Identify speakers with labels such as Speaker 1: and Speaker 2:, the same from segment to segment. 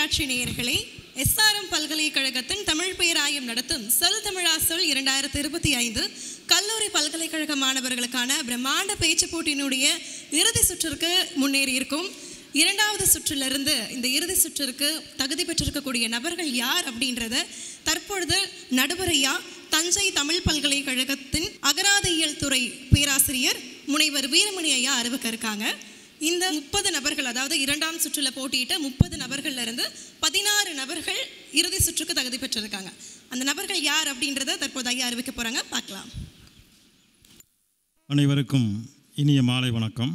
Speaker 1: தொலைக்காட்சி நேயர்களே, எஸ்ஆர்எம் பல்கலைக்கழகத்தின் தமிழ் பேராயம் நடத்தும் சொல் தமிழா சொல் 2025 கல்லூரி பல்கலைக்கழக மாணவர்களுக்கான பிரம்மாண்ட பேச்சு போட்டியினுடைய இறுதி சுற்றிற்கு முன்னேறி இருக்கும். இரண்டாவது சுற்றிலிருந்து இந்த இறுதி சுற்றிற்கு தகுதி பெற்றிருக்கக்கூடிய நபர்கள் யார் அப்படின்றத தற்பொழுது நடுவரையா தஞ்சை தமிழ் பல்கலைக்கழகத்தின் அகராதியியல் துறை பேராசிரியர் முனைவர் வீரமணி ஐயா அறிவிக்க இருக்காங்க. இந்த 30 நபர்கள், அதாவது இரண்டாம் சுற்றில் போட்டியிட்ட 30 நபர்கள்ல இருந்து 16 நபர்கள் இறுதி சுற்றுக்கு தகுதி பெற்றிருக்காங்க. அந்த நபர்கள் யார் அப்படின்றத தற்போது ஐயா அறிவிக்க போறாங்க, பார்க்கலாம்.
Speaker 2: அனைவருக்கும் இனிய மாலை வணக்கம்.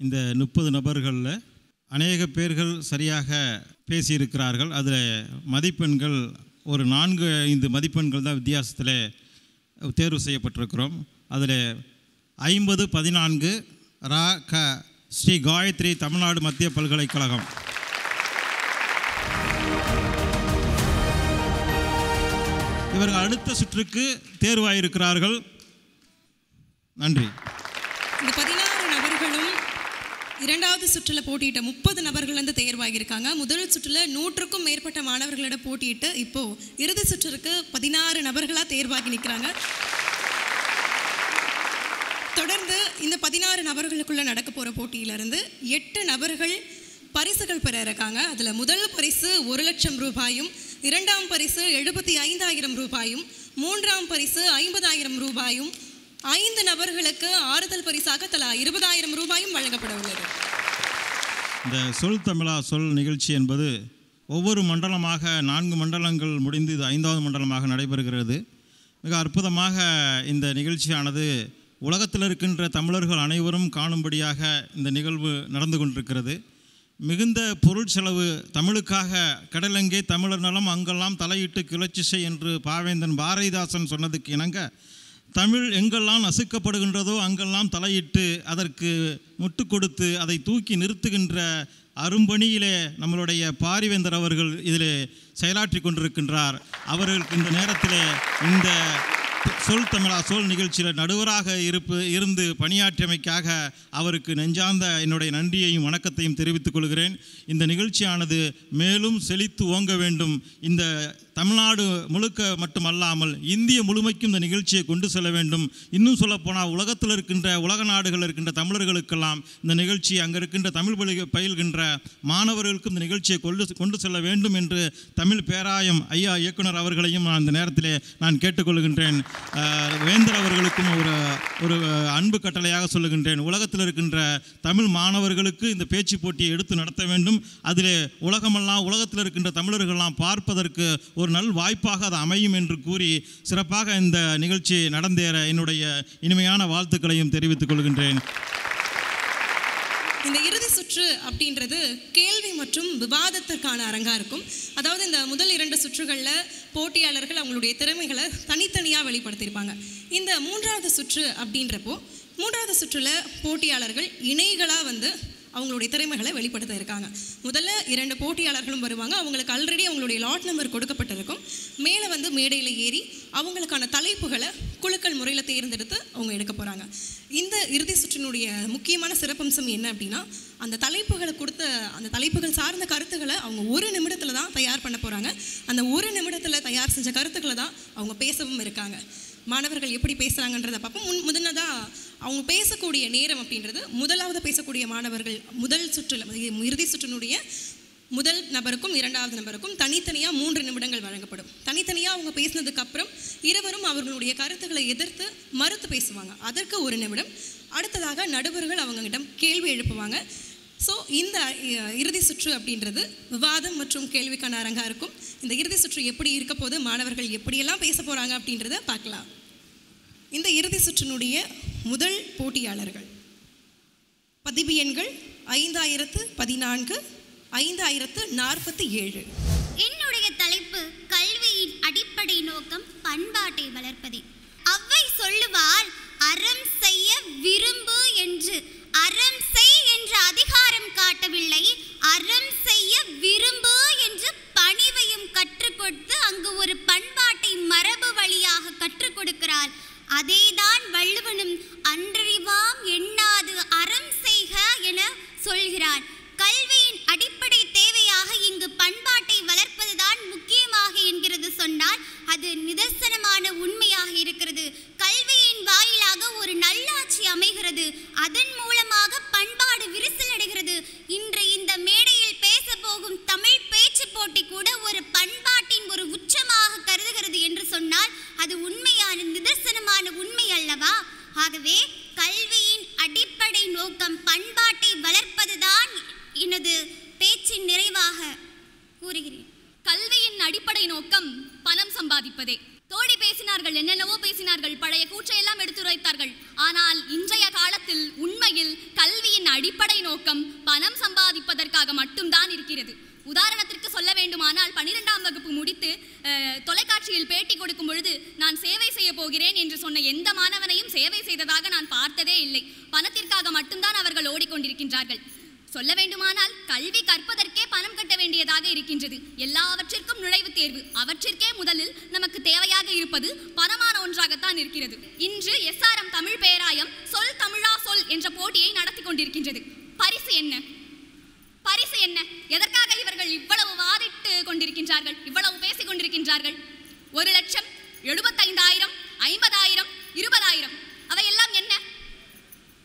Speaker 2: இந்த 30 நபர்களில் அநேக பேர்கள் சரியாக பேசியிருக்கிறார்கள். அதில் மதிப்பெண்கள் ஒரு 4-5 மதிப்பெண்கள் தான் வித்தியாசத்தில் தேர்வு செய்யப்பட்டிருக்கிறோம். அதில் 50-14 ரா க ஸ்ரீ காயத்ரி தமிழ்நாடு மத்திய பல்கலைக்கழகம். இவர்கள் அடுத்த சுற்றுக்கு தேர்வாயிருக்கிறார்கள். நன்றி.
Speaker 1: இந்த 16 நபர்களும் இரண்டாவது சுற்றில் போட்டியிட்ட 30 நபர்கள்லேருந்து தேர்வாகியிருக்காங்க. முதல் சுற்றில் 100க்கும் மேற்பட்ட மாணவர்களிடம் போட்டியிட்டு இப்போது இறுதி சுற்றுக்கு 16 நபர்களாக தேர்வாகி நிற்கிறாங்க. தொடர்ந்து இந்த 16 நபர்களுக்குள்ளே நடக்க போகிற போட்டியிலிருந்து 8 நபர்கள் பரிசுகள் பெற இருக்காங்க. அதில் முதல் பரிசு 1 லட்சம் ரூபாயும், இரண்டாம் பரிசு 75,000 ரூபாயும், மூன்றாம் பரிசு 50,000 ரூபாயும், 5 நபர்களுக்கு ஆறுதல் பரிசாக தலா 20,000 ரூபாயும் வழங்கப்பட உள்ளது.
Speaker 2: இந்த சொல் தமிழா சொல் நிகழ்ச்சி என்பது ஒவ்வொரு மண்டலமாக 4 மண்டலங்கள் முடிந்து இது 5வது மண்டலமாக நடைபெறுகிறது. மிக அற்புதமாக இந்த நிகழ்ச்சியானது உலகத்தில் இருக்கின்ற தமிழர்கள் அனைவரும் காணும்படியாக இந்த நிகழ்வு நடந்து கொண்டிருக்கிறது. மிகுந்த பொருள் செலவு தமிழுக்காக கடலெங்கே தமிழர் நலம் அங்கெல்லாம் தலையிட்டு கிளர்ச்சிசை என்று பாவேந்தன் பாரதிதாசன் சொன்னதுக்கு இணங்க தமிழ் எங்கெல்லாம் நசுக்கப்படுகின்றதோ அங்கெல்லாம் தலையிட்டு அதற்கு முட்டு கொடுத்து அதை தூக்கி நிறுத்துகின்ற அரும்பணியிலே நம்மளுடைய பாரிவேந்தர் அவர்கள் இதில் செயலாற்றி கொண்டிருக்கின்றார். அவர்களுக்கு இந்த நேரத்தில் இந்த சொல் தமிழா சொல் நிகழ்ச்சியில் நடுவராக இருந்து பணியாற்றியமைக்காக அவருக்கு நெஞ்சார்ந்த என்னுடைய நன்றியையும் வணக்கத்தையும் தெரிவித்துக் கொள்கிறேன். இந்த நிகழ்ச்சியானது மேலும் செழித்து ஓங்க வேண்டும். இந்த தமிழ்நாடு முழுக்க மட்டுமல்லாமல் இந்திய முழுமைக்கும் இந்த நிகழ்ச்சியை கொண்டு செல்ல வேண்டும். இன்னும் சொல்லப்போனால் உலகத்தில் இருக்கின்ற உலக நாடுகளில் இருக்கின்ற தமிழர்களுக்கெல்லாம் இந்த நிகழ்ச்சி அங்கே இருக்கின்ற தமிழ் பயில்கின்ற மாணவர்களுக்கும் இந்த நிகழ்ச்சியை கொண்டு செல்ல வேண்டும் என்று தமிழ் பேராயம் ஐயா இயக்குனர் அவர்களையும் நான் இந்த நேரத்திலே நான் கேட்டுக்கொள்கின்றேன். வேந்தர் அவர்களுக்கும் ஒரு அன்பு கட்டளையாக சொல்லுகின்றேன். உலகத்தில் இருக்கின்ற தமிழ் மாணவர்களுக்கு இந்த பேச்சு போட்டியை எடுத்து நடத்த வேண்டும். அதிலே உலகத்தில் இருக்கின்ற தமிழர்களெல்லாம் பார்ப்பதற்கு ஒரு நல் வாய்ப்பாக அது அமையும் என்று கூறி சிறப்பாக இந்த நிகழ்ச்சி நடந்தேற என்னுடைய இனிமையான வாழ்த்துக்களையும் தெரிவித்துக் கொள்கின்றேன்.
Speaker 1: இந்த இறுதி சுற்று அப்படின்றது கேள்வி மற்றும் விவாதத்திற்கான அரங்கா இருக்கும். அதாவது இந்த முதல் 2 சுற்றுகளில் போட்டியாளர்கள் அவங்களுடைய திறமைகளை தனித்தனியாக வெளிப்படுத்தியிருப்பாங்க. இந்த 3வது சுற்று அப்படின்றப்போ 3வது சுற்றில் போட்டியாளர்கள் இணைகளாக அவங்களுடைய திறமைகளை வெளிப்படுத்த இருக்காங்க. முதல்ல 2 போட்டியாளர்களும் வருவாங்க. அவங்களுக்கு ஆல்ரெடி அவங்களுடைய லாட் நம்பர் கொடுக்கப்பட்டிருக்கும். மேலே மேடையில் ஏறி அவங்களுக்கான தலைப்புகளை குழுக்கள் முறையில் தேர்ந்தெடுத்து அவங்க எடுக்க போகிறாங்க. இந்த இறுதி சுற்றினுடைய முக்கியமான சிறப்பம்சம் என்ன அப்படின்னா, அந்த தலைப்புகள் சார்ந்த கருத்துக்களை அவங்க 1 நிமிடத்தில் தான் தயார் பண்ண போகிறாங்க. அந்த 1 நிமிடத்தில் தயார் செஞ்ச கருத்துக்களை தான் அவங்க பேசவும் இருக்காங்க. மாணவர்கள் எப்படி பேசுகிறாங்கன்றதை பார்ப்போம். முதன்னதாக அவங்க பேசக்கூடிய நேரம் அப்படின்றது முதலாவது பேசக்கூடிய மாணவர்கள் முதல் சுற்றில் இறுதி சுற்றினுடைய முதல் நபருக்கும் 2வது நபருக்கும் தனித்தனியாக 3 நிமிடங்கள் வழங்கப்படும். தனித்தனியாக அவங்க பேசினதுக்கு அப்புறம் இருவரும் அவர்களுடைய கருத்துக்களை எதிர்த்து மறுத்து பேசுவாங்க. அதற்கு 1 நிமிடம். அடுத்ததாக நடுவர்கள் அவங்ககிட்ட கேள்வி எழுப்புவாங்க. ஸோ இந்த இறுதி சுற்று அப்படின்றது விவாதம் மற்றும் கேள்விக்கான அரங்காக இருக்கும். இந்த இறுதி சுற்று எப்படி இருக்க போது, மாணவர்கள் எப்படியெல்லாம் பேச போகிறாங்க அப்படின்றத பார்க்கலாம். இந்த இறுதி சுற்றினுடைய முதல் போட்டியாளர்கள் பதிவு எண்கள் 5014, 5047.
Speaker 3: என்னுடைய தலைப்பு கல்வியின் அடிப்படை நோக்கம் பண்பாட்டை வளர்ப்பதே. அவ்வை சொல்லுவார், அறம் செய்ய விரும்பு என்று. அறம் செய் என்ற அதிகாரம் காட்டவில்லை, அறம் செய்ய விரும்பு என்று பணிவையும் கற்றுக் கொடுத்து அங்கு ஒரு பண்பாட்டை மரபு வழியாக கற்றுக் கொடுக்கிறார். அதேதான் வள்ளுவனும் அன்றறிவாம் எண்ணாது அறம் செய்க என சொல்கிறார். கல்வியின் அடிப்படை தேவையாக இங்கு அது நிதர்சனமான உண்மையாக இருக்கிறது. கல்வியின் வாயிலாக ஒரு நல்லாட்சி அமைகிறது, அதன் மூலமாக பண்பாடு விரிசலடைகிறது. இன்று இந்த மேடையில் பேச போகும் தமிழ் பேச்சு போட்டி கூட ஒரு பண்பாட்டின் ஒரு உச்சமாக கருதுகிறது என்று சொன்னால் அது உண்மையான நிதர்சனமான உண்மை அல்லவா? ஆகவே கல்வியின் அடிப்படை நோக்கம் பண்பாட்டை வளர்ப்பதுதான் எனது பேச்சின் நிறைவாக கூறுகிறேன்.
Speaker 4: கல்வியின் அடிப்படை நோக்கம் பணம் சம்பாதிப்பதே. தோழி பேசினார்கள், என்னென்னவோ பேசினார்கள், பழைய கூற்றையெல்லாம் எடுத்துரைத்தார்கள். ஆனால் இன்றைய காலத்தில் உண்மையில் கல்வியின் அடிப்படை நோக்கம் பணம் சம்பாதிப்பதற்காக மட்டும்தான் இருக்கிறது. உதாரணத்திற்கு சொல்ல வேண்டுமானால் 12ஆம் வகுப்பு முடித்து தொலைக்காட்சியில் பேட்டி கொடுக்கும் பொழுது நான் சேவை செய்ய போகிறேன் என்று சொன்ன எந்த மாணவனையும் சேவை செய்ததாக நான் பார்த்ததே இல்லை. பணத்திற்காக மட்டும்தான் அவர்கள் ஓடிக்கொண்டிருக்கின்றார்கள். சொல்ல வேண்டுமானால் கல்வி கற்பதற்கே பணம் கட்ட வேண்டியதாக இருக்கின்றது. எல்லாவற்றிற்கும் நுழைவுத் தேர்வு, அவற்றிற்கே முதலில் நமக்கு தேவையாக இருப்பது பணமான ஒன்றாகத்தான் இருக்கிறது. இன்று SRM தமிழ் பேராயம் சொல் தமிழா சொல் என்ற போட்டியை நடத்தி கொண்டிருக்கின்றது. பரிசு என்ன? பரிசு என்ன? எதற்காக இவர்கள் இவ்வளவு வாதிட்டு கொண்டிருக்கின்றார்கள், இவ்வளவு பேசிக் கொண்டிருக்கின்றார்கள்? 1,00,000, 75,000, 50,000, 20,000 அவையெல்லாம் என்ன?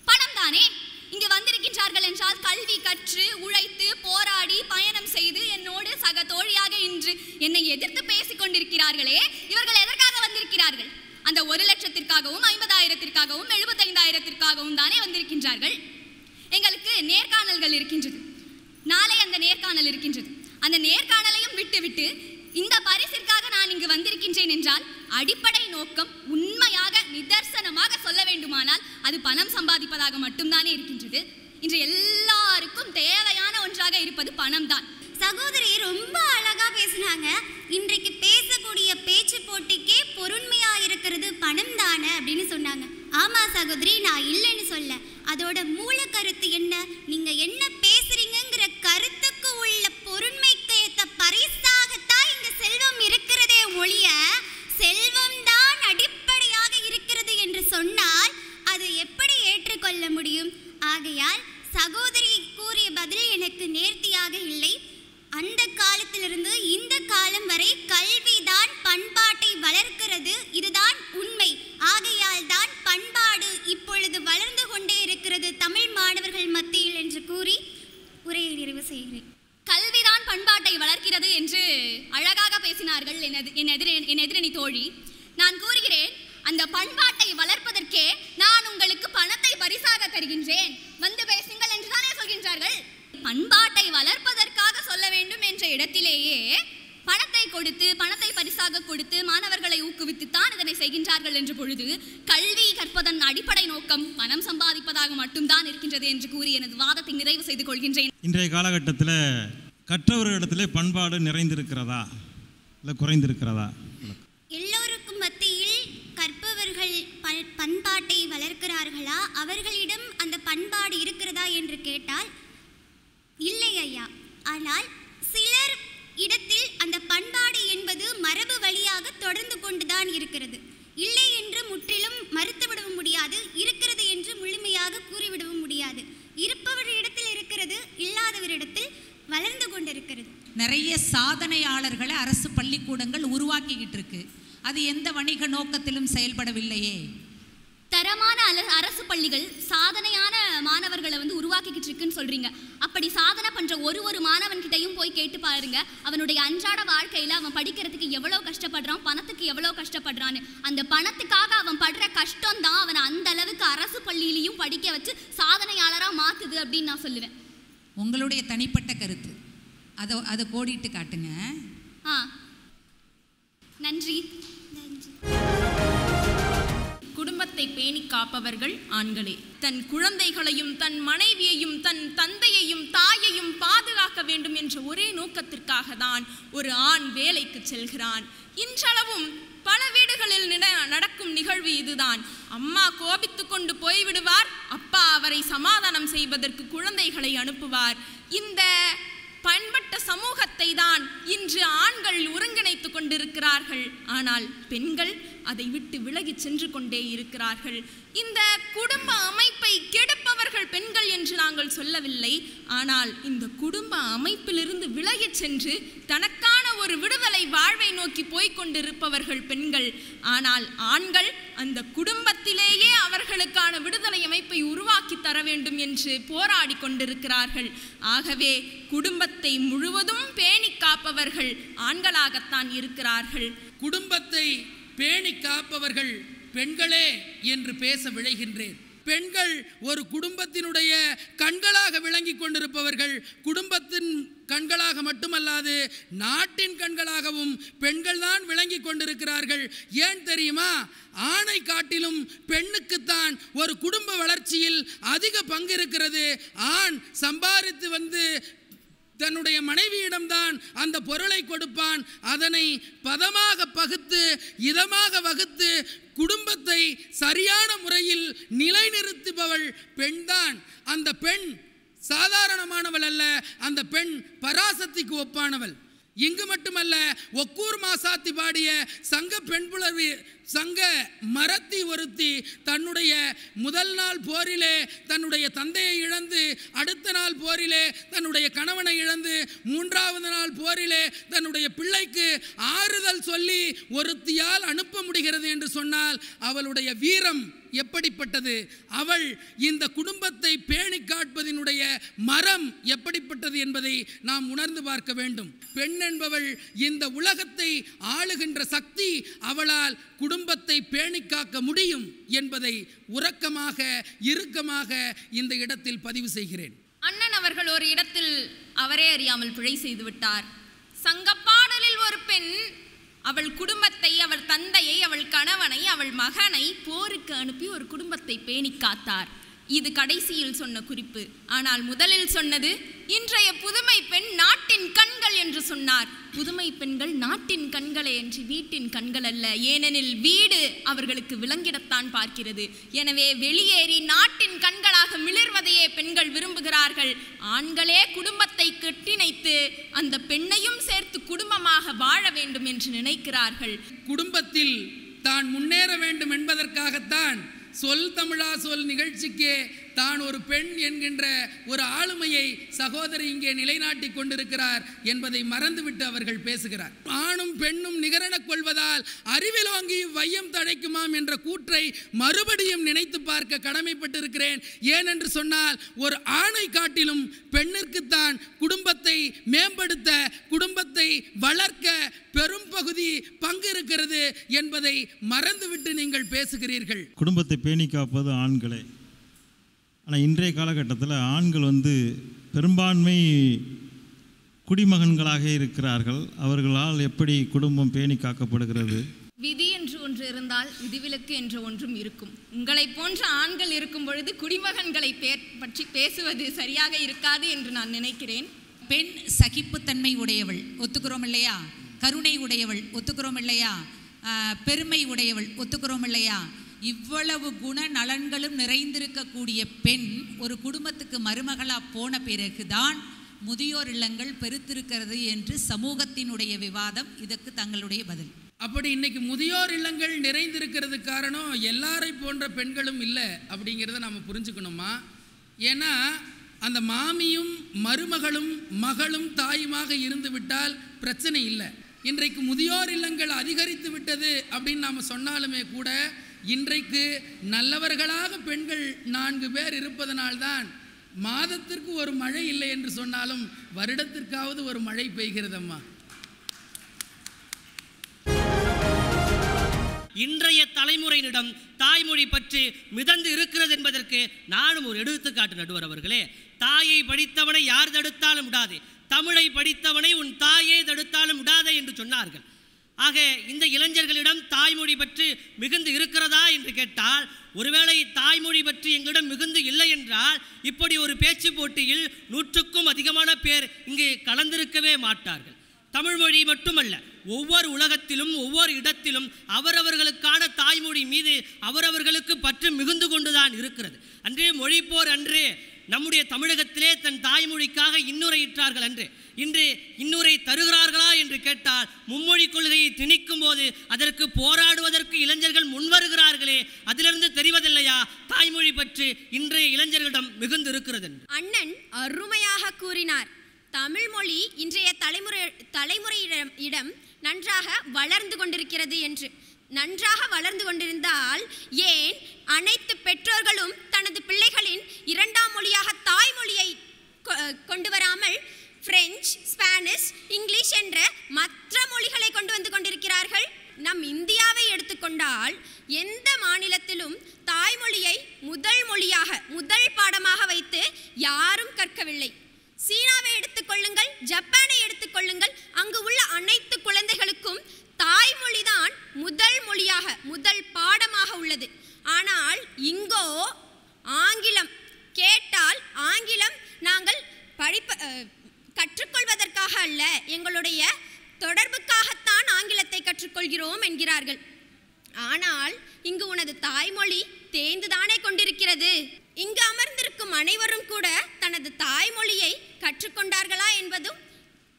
Speaker 4: பணம் தானே. இங்கு வந்திருக்கின்றார்கள் என்றால் கல்வி கற்று உழைத்து போராடி பயணம் செய்து என்னோடு சக தோழியாக இன்று என்னை எதிர்த்து பேசிக் கொண்டிருக்கிறார்களே, இவர்கள் எதற்காக வந்திருக்கிறார்கள்? அந்த 1,00,000த்திற்காகவும் 50,000த்திற்காகவும் 75,000த்திற்காகவும் தானே வந்திருக்கின்றார்கள். எங்களுக்கு நேர்காணல்கள் இருக்கின்றது, நாளை அந்த நேர்காணல் இருக்கின்றது. அந்த நேர்காணலையும் விட்டுவிட்டு இந்த பரிசிற்காக நான் இங்கு வந்திருக்கின்றேன் என்றால் அடிப்படை நோக்கம் உண்மையாக நிதர்சனமாக சொல்ல வேண்டுமானால் அது பணம் சம்பாதிப்பதாக மட்டும்தானே இருக்கின்றது. இன்று எல்லாருக்கும் தேவையான ஒன்றாக இருப்பது பணம் தான்.
Speaker 3: சகோதரி ரொம்ப அழகா பேசினாங்க. இன்றைக்கு பேசக்கூடிய பேச்சு போட்டிக்கே பொருண்மையா இருக்கிறது பணம் தானே அப்படின்னு சொன்னாங்க. ஆமா சகோதரி, நான் இல்லைன்னு சொல்ல. அதோட மூல கருத்து என்ன? நீங்க என்ன பேசுறீங்கிற கருத்துக்கு உள்ள பொருண்மைக்கு ஏற்ற பரிசாகத்தான் இங்க செல்வம் இருக்கிறதே ஒழிய செல்வம் தான் அடிப்படையாக இருக்கிறது என்று சொன்னால் அது எப்படி ஏற்றுக்கொள்ள முடியும்? ஆகையால் சகோதரி கூறிய பதில் எனக்கு நேர்த்தியாக இல்லை. அந்த காலத்திலிருந்து இந்த காலம் வரை கல்விதான் பண்பாட்டை வளர்க்கிறது, இதுதான் உண்மை. ஆகையால் தான் பண்பாடு இப்பொழுது வளர்ந்து கொண்டே இருக்கிறது தமிழ் மாணவர்கள் மத்தியில் என்று கூறி உரையை நிறைவு செய்கிறேன்.
Speaker 4: கல்விதான் பண்பாட்டை வளர்க்கிறது என்று அழகாக பேசினார்கள் என் எதிரணி தோழி. நான் கூறுகிறேன், அந்த பண்பாட்டை வளர்ப்பதற்கே நான் உங்களுக்கு பணத்தை பரிசாக தருகின்றேன், வந்து பேசுங்கள் என்றுதானே சொல்கின்றார்கள். பண்பாட்டை வளர்ப்பதற்காக சொல்ல வேண்டும் என்ற இடத்திலேயே பணத்தை கொடுத்து பணத்தை பரிசாக கொடுத்து மாணவர்களை ஊக்குவித்துத்தான் இதனை செய்கின்றார்கள் என்ற பொழுது கல்வி கற்பதன் அடிப்படை நோக்கம் பணம் சம்பாதிப்பதாக மட்டும்தான் இருக்கின்றது என்று கூறி எனது வாதத்தை நிறைவு செய்து கொள்கின்றேன்.
Speaker 2: இன்றைய காலகட்டத்தில் கற்றவர்களிடத்திலே பண்பாடு நிறைந்திருக்கிறதா இல்லை குறைந்திருக்கிறதா?
Speaker 3: எல்லோருக்கும் மத்தியில் கற்பவர்கள் பண்பாட்டை வளர்க்கிறார்களா, அவர்களிடம் அந்த பண்பாடு இருக்கிறதா என்று கேட்டால் இல்லை ஐயா. ஆனால் சிலர் இடத்தில் அந்த பண்பாடு என்பது மரபு வழியாக தொடர்ந்து கொண்டுதான் இருக்கிறது. இல்லை என்று முற்றிலும் மறுத்துவிடவும் முடியாது, இருக்கிறது என்று முழுமையாக கூறிவிடவும் முடியாது. இருப்பவரிடத்தில் இருக்கிறது, இல்லாதவரிடத்தில் வளர்ந்து கொண்டிருக்கிறது.
Speaker 5: நிறைய சாதனையாளர்களை அரசு பள்ளிக்கூடங்கள் உருவாக்கிக்கிட்டு இருக்கு. அது எந்த வணிக நோக்கத்திலும் செயல்படவில்லையே.
Speaker 4: தரமான அரசு பள்ளிகள் சாதனையான மாணவர்களை உருவாக்கிக்கிட்டு இருக்குன்னு சொல்றீங்க. அப்படி சாதனை பண்ற ஒரு மாணவன்கிட்டையும் போய் கேட்டு பாருங்க, அவனுடைய அன்றாட வாழ்க்கையில அவன் படிக்கிறதுக்கு எவ்வளவு கஷ்டப்படுறான், பணத்துக்கு எவ்வளவு கஷ்டப்படுறான்னு. அந்த பணத்துக்காக அவன் படுற கஷ்டம் தான் அவனை அந்த அளவுக்கு அரசு பள்ளியிலையும் படிக்க வச்சு சாதனையாளரா மாத்துது அப்படின்னு நான் சொல்லுவேன்.
Speaker 5: உங்களுடைய தனிப்பட்ட கருத்து அதை கோடிட்டு காட்டுங்க.
Speaker 4: நன்றி.
Speaker 6: குடும்பத்தை பேணி காப்பவர்கள் ஆண்களே. தன் குழந்தைகளையும் தன் மனைவியையும் தன் தந்தையையும் தாயையும் பாதுகாக்க வேண்டும் என்ற ஒரே நோக்கத்திற்காக தான் ஒரு ஆண் வேலைக்கு செல்கிறான். இன்றளவும் பல வீடுகளில் நடக்கும் நிகழ்வு இதுதான். அம்மா கோபித்து கொண்டு போய்விடுவார், அப்பா அவரை சமாதானம் செய்வதற்கு குழந்தைகளை அனுப்புவார். இந்த பண்பட்ட சமூகத்தை தான் இன்று ஆண்கள் ஒருங்கிணைத்து கொண்டிருக்கிறார்கள். ஆனால் பெண்கள் அதை விட்டு விலகி சென்று கொண்டே இருக்கிறார்கள். இந்த குடும்ப அமைப்பை கெடுப்பவர்கள் பெண்கள் என்று நாங்கள் சொல்லவில்லை. ஆனால் இந்த குடும்ப அமைப்பிலிருந்து விலகி சென்று தனக்கான ஒரு விடுதலை வாழ்வை நோக்கி போய்கொண்டிருப்பவர்கள் பெண்கள். ஆனால் ஆண்கள் அந்த குடும்பத்திலேயே அவர்களுக்கான விடுதலை அமைப்பை உருவாக்கி தர வேண்டும் என்று போராடி கொண்டிருக்கிறார்கள். ஆகவே குடும்பத்தை முழுவதும் பேணி காப்பவர்கள் ஆண்களாகத்தான் இருக்கிறார்கள்.
Speaker 7: குடும்பத்தை பேணி காப்பவர்கள் பெண்களே என்று பேச விழைகின்றேன். பெண்கள் ஒரு குடும்பத்தினுடைய கண்களாக விளங்கி கொண்டிருப்பவர்கள். குடும்பத்தின் கண்களாக மட்டுமல்லாது நாட்டின் கண்களாகவும் பெண்கள் தான் விளங்கி கொண்டிருக்கிறார்கள். ஏன் தெரியுமா? ஆணை காட்டிலும் பெண்ணுக்குத்தான் ஒரு குடும்ப வளர்ச்சியில் அதிக பங்கு இருக்கிறது. ஆண் சம்பாதித்து வந்து தன்னுடைய மனைவியிடம்தான் அந்த பொருளை கொடுப்பான். அதனை பதமாக பகுத்து இதமாக வகுத்து குடும்பத்தை சரியான முறையில் நிலைநிறுத்துபவள் பெண்தான். அந்த பெண் சாதாரணமானவள் அல்ல, அந்த பெண் பராசக்திக்கு ஒப்பானவள். இங்கு மட்டுமல்ல, ஒக்கூர் மாசாத்தி பாடிய சங்க பெண்புலவி சங்க மரத்தி ஒருத்தி தன்னுடைய முதல் நாள் போரிலே தன்னுடைய தந்தையை இழந்து, அடுத்த நாள் போரிலே தன்னுடைய கணவனை இழந்து, மூன்றாவது நாள் போரிலே தன்னுடைய பிள்ளைக்கு ஆறுதல் சொல்லி ஒருத்தியால் அனுப்ப முடிகிறது என்று சொன்னால் அவளுடைய வீரம் எப்படிப்பட்டது, அவள் இந்த குடும்பத்தை பேணி காட்பதினுடைய மரம் எப்படிப்பட்டது என்பதை நாம் உணர்ந்து பார்க்க வேண்டும். பெண் என்பவள் இந்த உலகத்தை ஆளுகின்ற சக்தி. அவளால் குடும்பத்தை பேணி காக்க முடியும் என்பதை உறக்கமாக இறுக்கமாக இந்த இடத்தில் பதிவு செய்கிறேன்.
Speaker 6: அண்ணன் அவர்கள் ஒரு இடத்தில் அவரே அறியாமல் பிழை செய்து விட்டார். சங்கப்பாடலில் ஒரு பெண் அவள் குடும்பத்தை, அவள் தந்தையை, அவள் கணவனை, அவள் மகனை போருக்கு அனுப்பி ஒரு குடும்பத்தை பேணி காத்தார். இது கடைசியில் சொன்ன குறிப்பு. ஆனால் முதலில் சொன்னது இன்றைய புதுமை பெண் நாட்டின் கண்கள் என்று சொன்னார். புதுமை பெண்கள் நாட்டின் கண்களே என்று வீட்டின் கண்கள் அல்ல. ஏனெனில் வீடு அவர்களுக்கு விளங்கிடத்தான் பார்க்கிறது. எனவே வெளியேறி நாட்டின் கண்களாக மிளிர்வதையே பெண்கள் விரும்புகிறார்கள். ஆண்களே குடும்பத்தை கட்டிணைத்து அந்த பெண்ணையும் சேர்த்து குடும்பமாக வாழ வேண்டும் என்று நினைக்கிறார்கள்.
Speaker 7: குடும்பத்தில் தான் முன்னேற வேண்டும் என்பதற்காகத்தான் சொல் தமிழா சொல் நிகழ்ச்சிக்கே தான் ஒரு பெண் என்கின்ற ஒரு ஆளுமையை சகோதரி இங்கே நிலைநாட்டி கொண்டிருக்கிறார் என்பதை மறந்துவிட்டு அவர்கள் பேசுகிறார். ஆணும் பெண்ணும் நிகரென கொள்வதால் அறிவிலோங்கி வையம் தழைக்குமாம் என்ற கூற்றை மறுபடியும் நினைத்து பார்க்க கடமைப்பட்டிருக்கிறேன். ஏனென்று சொன்னால் ஒரு ஆணை காட்டிலும் பெண்ணிற்குத்தான் குடும்பத்தை மேம்படுத்த, குடும்பத்தை வளர்க்க பெரும் பகுதி பங்கு இருக்கிறது என்பதை மறந்துவிட்டு நீங்கள் பேசுகிறீர்கள்.
Speaker 2: குடும்பத்தை பேணி காப்பது ஆண்களே. ஆனால் இன்றைய காலகட்டத்தில் ஆண்கள் பெரும்பான்மை குடிமகன்களாக இருக்கிறார்கள். அவர்களால் எப்படி குடும்பம் பேணி காக்கப்படுகிறது?
Speaker 6: விதி என்று ஒன்று இருந்தால் விதிவிலக்கு என்ற ஒன்றும் இருக்கும். உங்களை போன்ற ஆண்கள் இருக்கும் பொழுது குடிமகன்களை பற்றி பேசுவது சரியாக இருக்காது என்று நான் நினைக்கிறேன்.
Speaker 5: பெண் சகிப்புத்தன்மை உடையவள், ஒத்துக்கிறோம் இல்லையா? கருணை உடையவள், ஒத்துக்கிறோம் இல்லையா? பெருமை உடையவள், ஒத்துக்கிறோம் இல்லையா? இவ்வளவு குண நலன்களும் நிறைந்திருக்கக்கூடிய பெண் ஒரு குடும்பத்துக்கு மருமகளாக போன பிறகுதான் முதியோர் இல்லங்கள் பெருத்திருக்கிறது என்று சமூகத்தினுடைய விவாதம். இதற்கு தங்களுடைய பதில்?
Speaker 7: அப்படி இன்னைக்கு முதியோர் இல்லங்கள் நிறைந்திருக்கிறது காரணம் எல்லாரை போன்ற பெண்களும் இல்லை அப்படிங்கிறத நாம் புரிஞ்சுக்கணுமா? ஏன்னா அந்த மாமியும் மருமகளும் மகளும் தாயுமாக இருந்து விட்டால் பிரச்சனை இல்லை. இன்றைக்கு முதியோர் இல்லங்கள் அதிகரித்து விட்டது அப்படின்னு நாம் சொன்னாலுமே கூட இன்றைக்கு நல்லவர்களாக பெண்கள் 4 பேர் இருப்பதனால்தான் மாதத்திற்கு ஒரு மழை இல்லை என்று சொன்னாலும் வருடத்திற்காவது ஒரு மழை பெய்கிறதம்மா.
Speaker 8: இன்றைய தலைமுறையினிடம் தாய்மொழி பற்றி மிதந்து இருக்கிறது என்பதற்கு நானும் ஒரு எடுத்துக்காட்டு. நடுவர் அவர்களே, தாயை படித்தவனை யார் தடுத்தாலும் விடாதே, தமிழை படித்தவனை உன் தாயே தடுத்தாலும் விடாதே என்று சொன்னார்கள். ஆக இந்த இளைஞர்களிடம் தாய்மொழி பற்றி மிகுந்து இருக்கிறதா என்று கேட்டால், ஒருவேளை தாய்மொழி பற்றி எங்களிடம் மிகுந்து இல்லை என்றால் இப்படி ஒரு பேச்சு போட்டியில் 100க்கும் அதிகமான பேர் இங்கு கலந்திருக்கவே மாட்டார்கள். தமிழ்மொழி மட்டுமல்ல, ஒவ்வொரு உலகத்திலும் ஒவ்வொரு இடத்திலும் அவரவர்களுக்கான தாய்மொழி மீது அவரவர்களுக்கு பற்று மிகுந்து கொண்டுதான் இருக்கிறது. அன்றே மொழிப்போர் அன்றே நம்முடைய தமிழகத்திலே தன் தாய்மொழிக்காக இன்னுரையிட்டார்கள் அன்று. இன்று இன்னுரை தருகிறார்களா என்று கேட்டால், மும்மொழி கொள்கையை திணிக்கும் போது அதற்கு போராடுவதற்கு இளைஞர்கள் முன்வருகிறார்களே, அதிலிருந்து தெரிவதில்லையா தாய்மொழி பற்றி இன்றைய இளைஞர்களிடம் மிகுந்து இருக்கிறது?
Speaker 9: அண்ணன் அருமையாக கூறினார்.
Speaker 3: தமிழ் மொழி இன்றைய தலைமுறையிடம் நன்றாக வளர்ந்து கொண்டிருக்கிறது என்று. நன்றாக வளர்ந்து கொண்டிருந்தால் ஏன் அனைத்து பெற்றோர்களும் தனது பிள்ளைகளின் இரண்டாம் மொழியாக தாய்மொழியை கொண்டு வராமல் பிரெஞ்சு, ஸ்பானிஷ், இங்கிலீஷ் என்ற மற்ற மொழிகளை கொண்டு வந்து கொண்டிருக்கிறார்கள்? நம் இந்தியாவை எடுத்துக்கொண்டால் எந்த மாநிலத்திலும் தாய்மொழியை முதல் பாடமாக வைத்து யாரும் கற்கவில்லை. சீனாவை எடுத்துக்கொள்ளுங்கள், ஜப்பானை எடுத்துக்கொள்ளுங்கள், அங்கு உள்ள அனைத்து குழந்தைகளுக்கும் தாய்மொழிதான் முதல் பாடமாக உள்ளது. ஆனால் இங்கோ ஆங்கிலம் கேட்டால் ஆங்கிலம் நாங்கள் கற்றுக்கொள்வதற்காக அல்ல, எங்களுடைய தொடர்புக்காகத்தான் ஆங்கிலத்தை கற்றுக்கொள்கிறோம் என்கிறார்கள். ஆனால் இங்கு உனது தாய்மொழி தேய்ந்துதானே கொண்டிருக்கிறது. இங்கு அமர்ந்திருக்கும் அனைவரும் கூட தனது தாய்மொழியை கற்றுக்கொண்டார்களா என்பதும்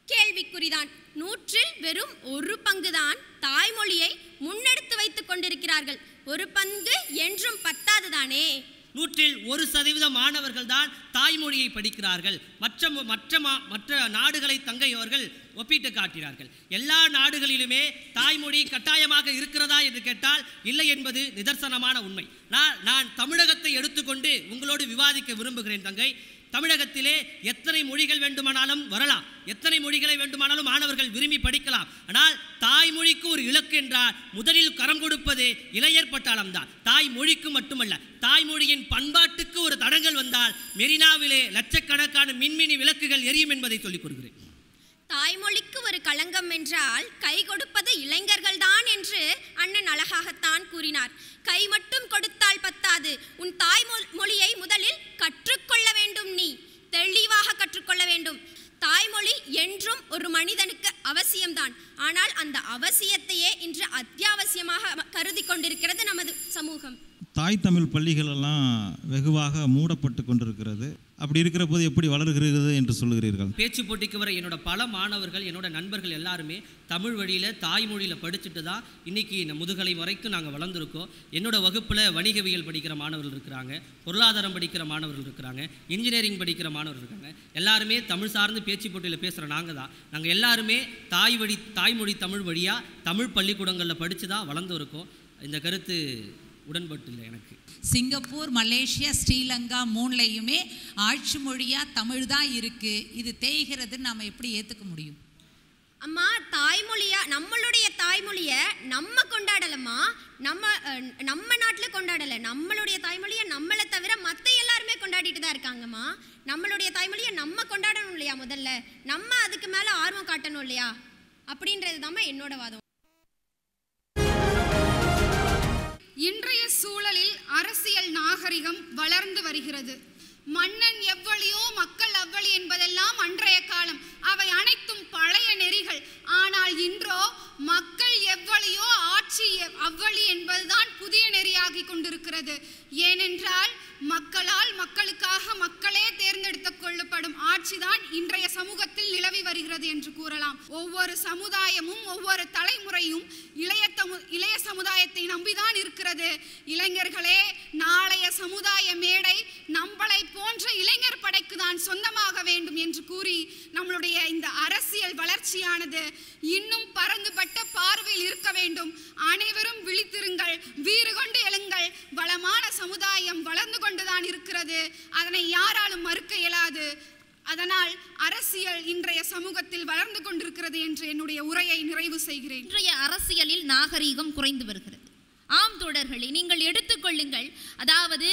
Speaker 3: கேள்விக்குறிதான். 100ல் வெறும் 1 பங்குதான் தாய்மொழியை முன்னெடுத்து வைத்துக் கொண்டிருக்கிறார்கள். 1 பங்கு என்றும் பத்தாதுதானே.
Speaker 8: 100ல் 1% மாணவர்கள் தான் தாய்மொழியை படிக்கிறார்கள். மற்ற நாடுகளை தங்கை அவர்கள் ஒப்பிட்டு காட்டினார்கள். எல்லா நாடுகளிலுமே தாய்மொழி கட்டாயமாக இருக்கிறதா என்று கேட்டால் இல்லை என்பது நிதர்சனமான உண்மை. நான் தமிழகத்தை எடுத்துக்கொண்டு உங்களோடு விவாதிக்க விரும்புகிறேன் தங்கை. தமிழகத்திலே எத்தனை மொழிகள் வேண்டுமானாலும் வரலாம், எத்தனை மொழிகளை வேண்டுமானாலும் மாணவர்கள் விரும்பி படிக்கலாம். ஆனால் தாய்மொழிக்கு ஒரு இலக்கு என்றால் முதலில் கரம் கொடுப்பது இளையர் பட்டாளம்தான். தாய்மொழிக்கு மட்டுமல்ல, தாய்மொழியின் பண்பாட்டுக்கு ஒரு தடங்கல் வந்தால் மெரினாவிலே லட்சக்கணக்கான மின்மினி விளக்குகள் எரியும் என்பதை சொல்லிக் கொடுக்கிறேன்.
Speaker 3: தாய்மொழிக்கு ஒரு களங்கம் என்றால் கை கொடுப்பது இளைஞர்கள் தான் என்று அண்ணன் அழகாகத்தான் கூறினார். கை மட்டும் கொடுத்தால் பத்தாது, உன் தாய்மொழியை முதலில் கற்றுக்கொள்ள வேண்டும். நீ தெளிவாக கற்றுக்கொள்ள வேண்டும். தாய்மொழி என்றும் ஒரு மனிதனுக்கு அவசியம்தான். ஆனால் அந்த அவசியத்தையே இன்று அத்தியாவசியமாக கருதி கொண்டிருக்கிறது நமது சமூகம்.
Speaker 2: தாய் தமிழ் பள்ளிகள் எல்லாம் வெகுவாக மூடப்பட்டு கொண்டிருக்கிறது. அப்படி இருக்கிற போது எப்படி வளர்கிறது என்று சொல்லுகிறீர்கள்?
Speaker 8: பேச்சு போட்டிக்கு வர என்னோட பல மாணவர்கள், என்னோட நண்பர்கள் எல்லாருமே தமிழ் வழியில் தாய்மொழியில் படிச்சுட்டு தான் இன்றைக்கி முதுகலை வரைக்கும் நாங்கள் வளர்ந்துருக்கோம். என்னோட வகுப்பில் வணிகவியல் படிக்கிற மாணவர்கள் இருக்கிறாங்க, பொருளாதாரம் படிக்கிற மாணவர்கள் இருக்கிறாங்க, இன்ஜினியரிங் படிக்கிற மாணவர்கள் இருக்காங்க. எல்லாருமே தமிழ் சார்ந்து பேச்சு போட்டியில் பேசுகிற நாங்கள் எல்லாருமே தாய்மொழி தமிழ் வழியாக தமிழ் பள்ளிக்கூடங்களில் படித்து தான் வளர்ந்து இருக்கோம். இந்த கருத்து உடன்பட்டு இல்லை எனக்கு.
Speaker 5: சிங்கப்பூர், மலேசியா, ஸ்ரீலங்கா 3லையுமே ஆட்சி மொழியாக தமிழ் தான் இருக்குது. இது தேய்கிறதுன்னு நாம் எப்படி ஏற்றுக்க முடியும்?
Speaker 3: அம்மா, நம்மளுடைய தாய்மொழியை நம்ம கொண்டாடலம்மா. நம்ம நாட்டில் கொண்டாடலை. நம்மளுடைய தாய்மொழியை நம்மளை தவிர மற்ற எல்லாருமே கொண்டாடிட்டு தான் இருக்காங்கம்மா. நம்மளுடைய தாய்மொழியை நம்ம கொண்டாடணும் இல்லையா? முதல்ல நம்ம அதுக்கு மேலே ஆர்வம் காட்டணும் இல்லையா? அப்படின்றது தாம்மா என்னோட வாதம்.
Speaker 9: இன்றைய சூழலில் அரசியல் நாகரிகம் வளர்ந்து வருகிறது. மன்னன் எவ்வளியோ மக்கள் அவ்வளி என்பதெல்லாம் அன்றைய காலம். அவை அனைத்தும் பழைய நெறிகள். ஆனால் இன்றோ மக்கள் எவ்வளியோ ஆட்சி அவ்வளி என்பதுதான் புதிய நெறியாகி கொண்டிருக்கிறது. ஏனென்றால் மக்களால் மக்களுக்காக மக்களே தேர்ந்தெடுத்துக் கொள்ளப்படும் ஆட்சிதான் இன்றைய சமூகத்தில் நிலவி வருகிறது என்று கூறலாம். ஒவ்வொரு சமுதாயமும் ஒவ்வொரு தலைமுறையும் இளைய சமுதாயத்தை நம்பிதான் இருக்கிறது. இளைஞர்களே, நாளைய சமுதாய மேடை நம்மளை போன்ற இளைஞர் படைக்கு தான் சொந்தமாக வேண்டும் என்று கூறி நம்மளுடைய இந்த அரசியல் வளர்ச்சியானது இன்னும் பரந்துபட்ட பார்வையில் இருக்க வேண்டும். அனைவரும் விழித்திருங்கள், வீறு கொண்டு எழுங்கள். வளமான சமுதாயம் வளர்ந்து கொண்டுதான் இருக்கிறது. அதனை யாராலும் மறுக்க இயலாது. அதனால் அரசியல் இன்றைய சமூகத்தில் வளர்ந்து கொண்டிருக்கிறது என்று என்னுடைய உரையை நிறைவு செய்கிறேன்.
Speaker 4: இன்றைய அரசியலில் நாகரீகம் குறைந்து வருகிறது. ஆம் தோழர்களே, நீங்கள் எடுத்துக்கொள்ளுங்கள். அதாவது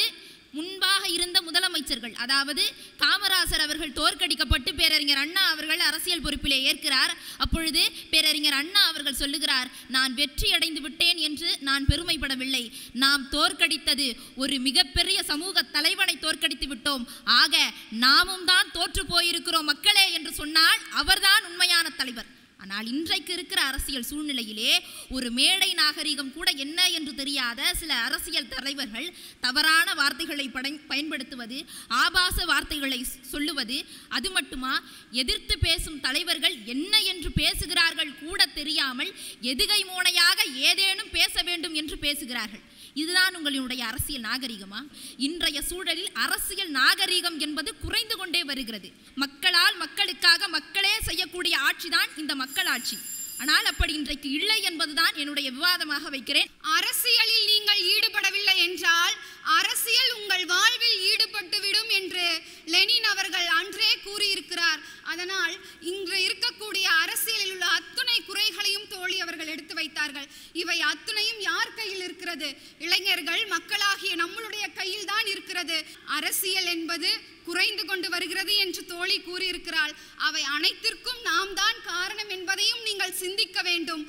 Speaker 4: முன்பாக இருந்த முதலமைச்சர்கள், அதாவது காமராசர் அவர்கள் தோற்கடிக்கப்பட்டு பேரறிஞர் அண்ணா அவர்கள் அரசியல் பொறுப்பிலே ஏற்கிறார். அப்பொழுது பேரறிஞர் அண்ணா அவர்கள் சொல்லுகிறார், நான் வெற்றி அடைந்து விட்டேன் என்று நான் பெருமைப்படவில்லை. நாம் தோற்கடித்தது ஒரு மிகப்பெரிய சமூக தலைவனை தோற்கடித்து விட்டோம். ஆக நாமும் தான் தோற்று போயிருக்கிறோம் மக்களே என்று சொன்னால் அவர்தான் உண்மையான தலைவர். ஆனால் இன்றைக்கு இருக்கிற அரசியல் சூழ்நிலையிலே ஒரு மேடை நாகரிகம் கூட என்ன என்று தெரியாத சில அரசியல் தலைவர்கள் தவறான வார்த்தைகளை பயன்படுத்துவது, ஆபாச வார்த்தைகளை சொல்லுவது, அது மட்டுமா எதிர்த்து பேசும் தலைவர்கள் என்ன என்று பேசுகிறார்கள் கூட தெரியாமல் எதுகை மோனையாக ஏதேனும் பேச வேண்டும் என்று பேசுகிறார்கள். இதுதான் உங்களுடைய அரசியல் நாகரிகமா? இன்றைய சூழலில் அரசியல் நாகரிகம் என்பது குறைந்து கொண்டே வருகிறது. மக்களால் மக்களுக்காக மக்களே செய்யக்கூடிய ஆட்சிதான் இந்த மக்களாட்சி. ஆனால் அப்படி இன்றைக்கு இல்லை என்பதுதான் என்னுடைய விவாதமாக வைக்கிறேன்.
Speaker 9: அரசியலில் நீங்கள் ஈடுபடவில்லை என்றால் அரசியல் உங்கள் வாழ்வில் ஈடுபட்டுவிடும் என்று லெனின் அவர்கள் அன்றே கூறியிருக்கிறார். அதனால் இன்று இருக்கக்கூடிய அரசியலில் உள்ள அத்துணை குறைகளையும் தோழி அவர்கள் எடுத்து வைத்தார்கள். இவை அத்துணையும் யார் கையில் இருக்கிறது? இளைஞர்கள், மக்களாகிய நம்மளுடைய கையில் தான் இருக்கிறது. அரசியல் என்பது குறைந்து கொண்டு வருகிறது என்று தோழி கூறியிருக்கிறாள். அவை அனைத்திற்கும் நாம் தான் காரணம் என்பதையும் நீங்கள் சிந்திக்க வேண்டும்.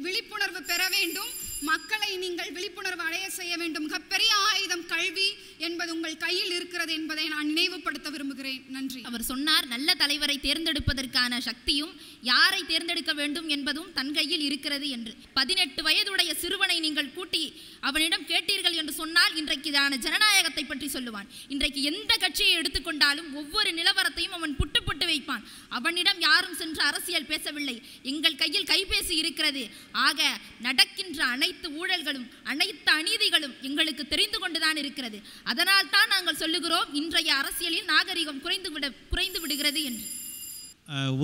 Speaker 9: விழிப்புணர்வு பெற வேண்டும். மக்களை நீங்கள் விழிப்புணர்வு அடைய செய்ய வேண்டும். மிகப்பெரிய ஆயுதம் கல்வி என்பது உங்கள் கையில் இருக்கிறது என்பதை நான் நினைவுபடுத்த விரும்புகிறேன். நன்றி.
Speaker 4: அவர் சொன்னார், நல்ல தலைவரை தேர்ந்தெடுப்பதற்கான சக்தியும் யாரை தேர்ந்தெடுக்க வேண்டும் என்பதும் தன் கையில் இருக்கிறது என்று. 18 வயதுடைய சிறுவனை நீங்கள் கூட்டி அவனிடம் கேட்டீர்கள் என்று சொன்னால் இன்றைக்குதான ஜனநாயகத்தை பற்றி சொல்லுவான். இன்றைக்கு எந்த கட்சியை எடுத்துக்கொண்டாலும் ஒவ்வொரு நிலவரத்தையும் அவன் புட்டு புட்டு வைப்பான். அவனிடம் யாரும் சென்று அரசியல் பேசவில்லை. எங்கள் கையில் கைபேசி இருக்கிறது. ஆக நடக்கின்ற அனைத்து ஊழல்களும் அனைத்து அநீதிகளும் எங்களுக்கு தெரிந்து கொண்டுதான் இருக்கிறது. அதனால் தான் நாங்கள் சொல்லுகிறோம் இன்றைய அரசியலில் நாகரிகம் குறைந்து விடுகிறது என்று.